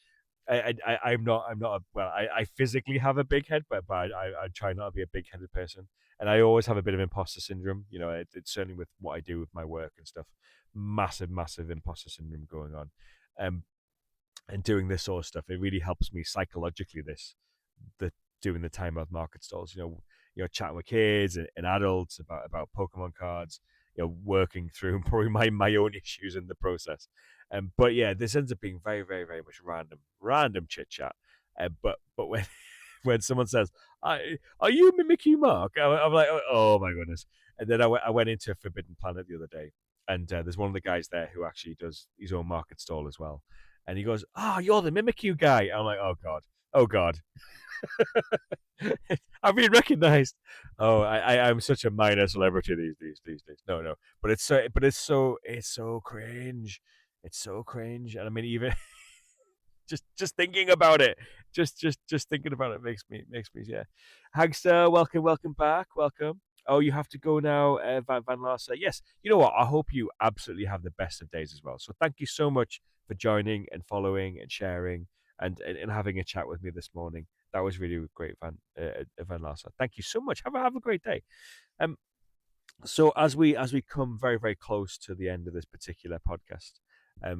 I'm not well. I physically have a big head, but I try not to be a big headed person, and I always have a bit of imposter syndrome. It's certainly with what I do with my work and stuff. Massive imposter syndrome going on, um, and doing this sort of stuff. It really helps me psychologically. The doing the time out market stalls. Chatting with kids and adults about Pokemon cards. Working through probably my own issues in the process. But yeah, this ends up being very much random chit chat. But when when someone says, "Are you mimicking Mark?" I'm like, "Oh my goodness!" And then I went into Forbidden Planet the other day, and there's one of the guys there who actually does his own market stall as well. And he goes, "Ah, you're the MimiQ guy." I'm like, "Oh god, oh god." I've been recognized. Oh, I'm such a minor celebrity these days. No, but it's so cringe. It's so cringe, and I mean, even just thinking about it, just thinking about it makes me yeah. Hagster, welcome back, welcome. Oh, you have to go now, Van Larsa. Yes, you know what? I hope you absolutely have the best of days as well. So thank you so much for joining and following and sharing and having a chat with me this morning. That was really great, Van Larsa. Thank you so much. Have a great day. Um, so as we come very close to the end of this particular podcast,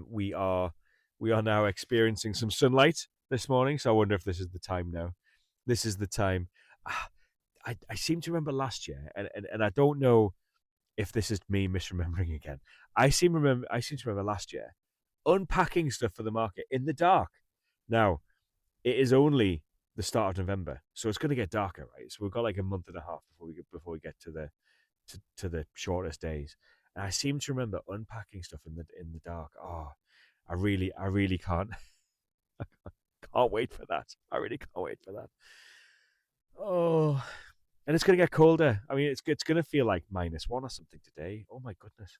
we are now experiencing some sunlight this morning. So I wonder if this is the time now. This is the time. Ah, I seem to remember last year, and I don't know if this is me misremembering again. I seem to remember last year unpacking stuff for the market in the dark. Now it is only the start of November, so it's going to get darker, right? So we've got like a month and a half before we get to the shortest days. And I seem to remember unpacking stuff in the dark. Oh, I really can't can't wait for that. I really can't wait for that. Oh, and it's gonna get colder. I mean, it's gonna feel like -1 or something today. Oh my goodness.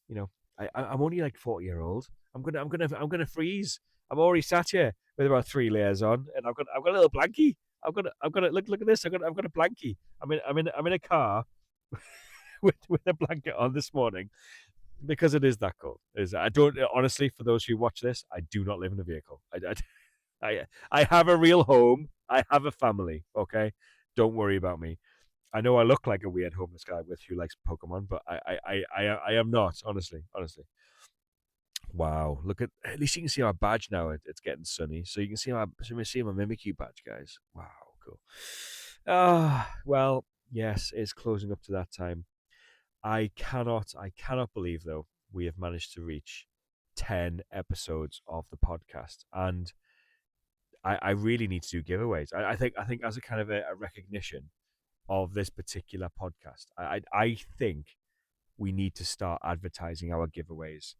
You know, I'm only like 40-year-old. I'm gonna freeze. I'm already sat here with about 3 layers on, and I've got a little blankie. I've got a look at this. I've got a blankie. I'm in a car with a blanket on this morning because it is that cold. Is I don't honestly, for those who watch this, I do not live in a vehicle. I have a real home. I have a family. Okay, don't worry about me. I know I look like a weird homeless guy with who likes Pokemon, but I am not. Honestly. Wow, look at least you can see our badge now. It's getting sunny, so you can see my MimiQ badge, guys. Wow, cool. Well, yes, it's closing up to that time. I cannot believe though we have managed to reach 10 episodes of the podcast, and I really need to do giveaways. I think as a kind of a recognition of this particular podcast, I think we need to start advertising our giveaways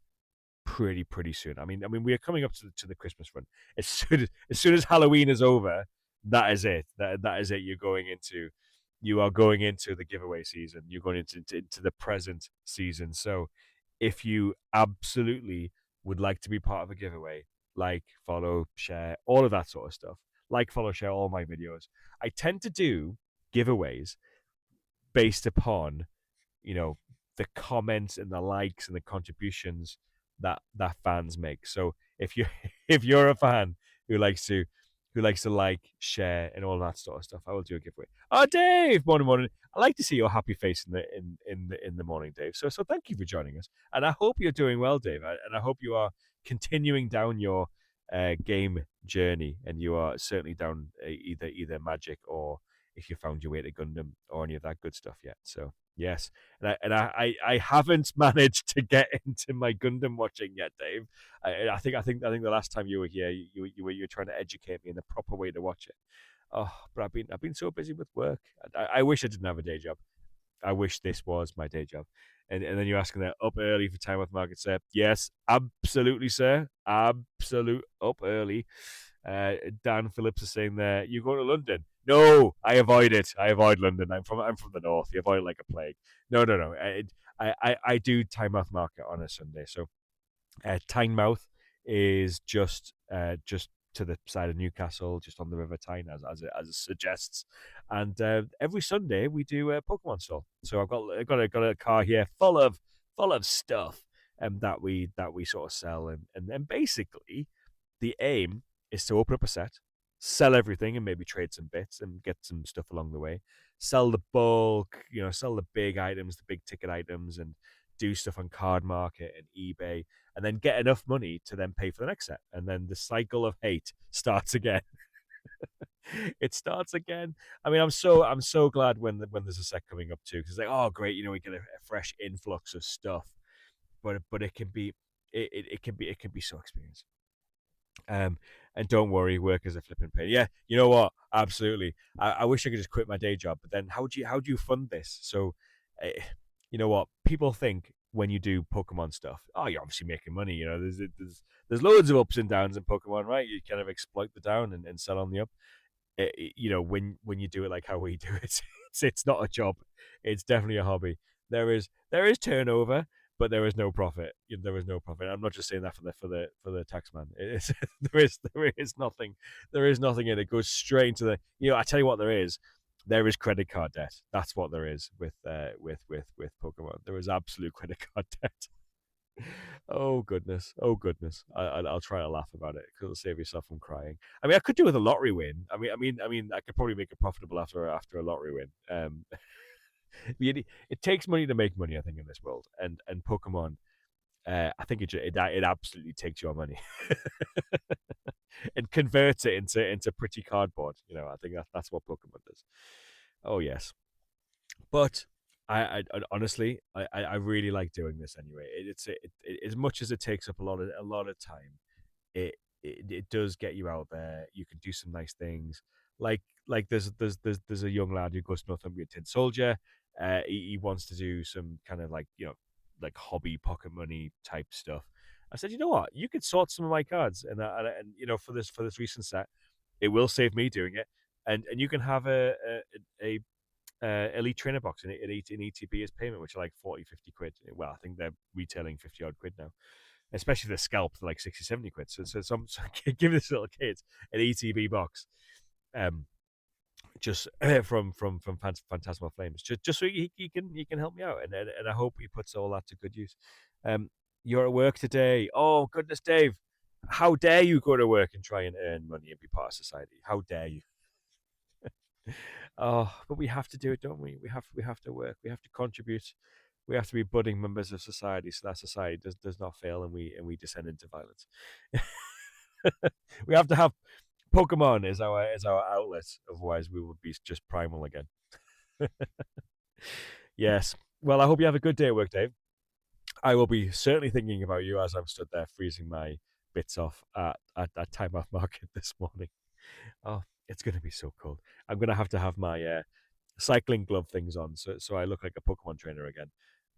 pretty soon. I mean, we are coming up to the Christmas run. As soon as Halloween is over, that is it. That is it. You are going into the giveaway season. You're going into the present season. So, if you absolutely would like to be part of a giveaway, like, follow, share, all of that sort of stuff. Like, follow, share all my videos. I tend to do giveaways based upon the comments and the likes and the contributions that fans make. So if you if you're a fan who likes to like, share, and all that sort of stuff, I will do a giveaway. Oh, Dave, morning. I like to see your happy face in the morning, Dave. So thank you for joining us, and I hope you're doing well, Dave, and I hope you are continuing down your game journey, and you are certainly down either Magic, or if you found your way to Gundam, or any of that good stuff yet. So yes, and I haven't managed to get into my Gundam watching yet, Dave. I think the last time you were here, you were trying to educate me in the proper way to watch it. Oh, but I've been so busy with work. I wish I didn't have a day job. I wish this was my day job. And then you're asking that up early for time off market, sir. Yes, absolutely, sir. Absolute up early. Dan Phillips is saying there, you go to London. No, I avoid it. I avoid London. I'm from the north. You avoid it like a plague. No. I do time off market on a Sunday. So Tynemouth is just to the side of Newcastle, just on the River Tyne, as it suggests. And every Sunday we do a Pokemon stall. So I've got a car here full of stuff, that we sort of sell, and basically the aim is to open up a set, sell everything, and maybe trade some bits and get some stuff along the way. Sell the bulk, sell the big items, the big ticket items, and do stuff on Card Market and eBay, and then get enough money to then pay for the next set. And then the cycle of hate starts again. It starts again. I mean, I'm so glad when there's a set coming up too, because it's like, oh great, we get a fresh influx of stuff, but it can be so expensive. And don't worry, work is a flipping pain. Yeah, you know what? Absolutely. I wish I could just quit my day job, but then how do you fund this? So, uh, you know what? People think when you do Pokemon stuff, oh, you're obviously making money. There's loads of ups and downs in Pokemon, right? You kind of exploit the down and sell on the up. When you do it like how we do it, it's not a job. It's definitely a hobby. There is turnover, but there is no profit. There is no profit. I'm not just saying that for the tax man. It's there is nothing. There is nothing in it. Goes straight into the. I tell you what, there is. There is credit card debt. That's what there is with Pokemon. There is absolute credit card debt. Oh goodness! Oh goodness! I'll try to laugh about it because it'll save yourself from crying. I mean, I could do with a lottery win. I mean, I could probably make it profitable after a lottery win. It takes money to make money, I think, in this world, and Pokemon. I think it absolutely takes your money and converts it into pretty cardboard. I think that's what Pokemon does. Oh yes, but I honestly, I really like doing this anyway. As much as it takes up a lot of time, it does get you out there. You can do some nice things. Like there's a young lad who goes to Northumbria Tin Soldier. He wants to do some kind of like hobby pocket money type stuff. I said, you know what, you could sort some of my cards, and you know, for this recent set, it will save me doing it, and you can have a elite trainer box in ETB as payment, which are like 40, 50 quid. Well, I think they're retailing 50 odd quid now, especially the scalp for like 60, 70 quid. So give this little kid an ETB box. Um, just from Phantasmal Flames, just so he can help me out, and I hope he puts all that to good use. Um, you're at work today. Oh goodness, Dave, how dare you go to work and try and earn money and be part of society? How dare you? Oh, but we have to do it, don't we? We have to work. We have to contribute. We have to be budding members of society, so that society does not fail, and we descend into violence. We have to have Pokemon as our outlet. Otherwise, we would be just primal again. Yes. Well, I hope you have a good day at work, Dave. I will be certainly thinking about you as I'm stood there freezing my bits off at Time Out Market this morning. Oh, it's going to be so cold. I'm going to have my cycling glove things on, so I look like a Pokemon trainer again.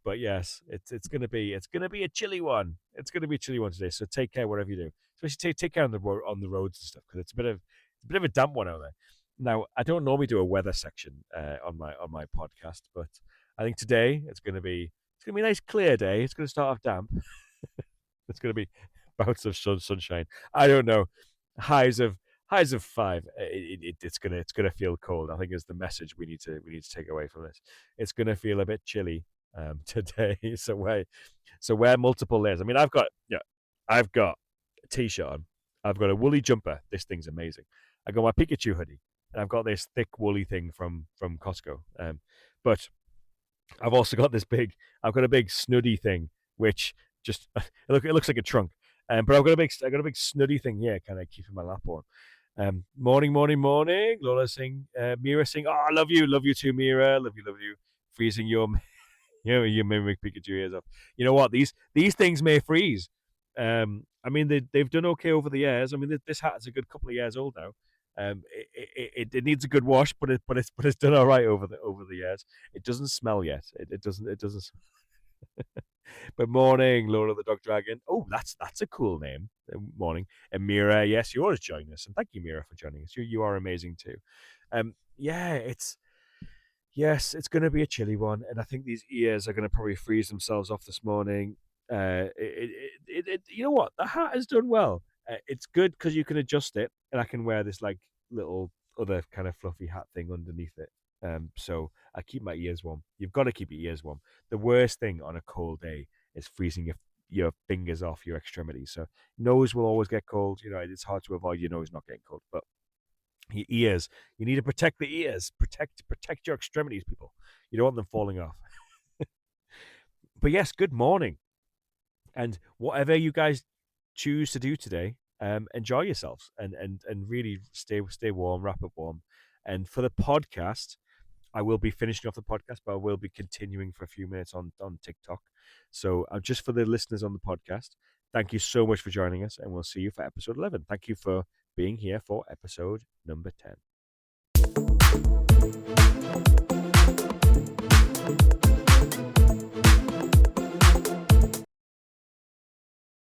But yes, it's gonna be a chilly one. It's gonna be a chilly one today. So take care whatever you do. Especially take care on on the roads and stuff, because it's a bit of a damp one out there. Now I don't normally do a weather section on my podcast, but I think today it's gonna be a nice clear day. It's gonna start off damp. It's gonna be bouts of sunshine. I don't know. Highs of highs of 5. It's gonna feel cold. I think is the message we need to take away from this. It's gonna feel a bit chilly today. So wear multiple layers. I mean, I've got a t-shirt on. I've got a woolly jumper. This thing's amazing. I got my Pikachu hoodie, and I've got this thick woolly thing from Costco. But I've also got I've got a big snuddy thing, which just it looks like a trunk. But I've got a big snuddy thing here, kind of keeping my lap warm. Morning, morning, morning. Lola sing, Mira sing. Oh, I love you too, Mira. Love you. Freezing your mimic Pikachu ears off. You know what? These things may freeze. I mean they've done okay over the years. I mean this hat is a good couple of years old now. It needs a good wash, but it's done all right over the years. It doesn't smell yet. It doesn't. But morning, Laura the Dog Dragon. Oh, that's a cool name. Morning, and Mira. Yes, you always join us, and thank you, Mira, for joining us. You are amazing too. Yeah, yes, it's going to be a chilly one, and I think these ears are going to probably freeze themselves off this morning. You know what? The hat has done well. It's good because you can adjust it, and I can wear this like little other kind of fluffy hat thing underneath it. So I keep my ears warm. You've got to keep your ears warm. The worst thing on a cold day is freezing your fingers off your extremities. So nose will always get cold. You know, it's hard to avoid your nose not getting cold, but your ears, you need to protect the ears. Protect your extremities, people. You don't want them falling off. But yes, good morning. And whatever you guys choose to do today, enjoy yourselves and really stay warm, wrap up warm. And for the podcast, I will be finishing off the podcast, but I will be continuing for a few minutes on TikTok. So just for the listeners on the podcast, thank you so much for joining us, and we'll see you for episode 11. Thank you for being here for episode number 10.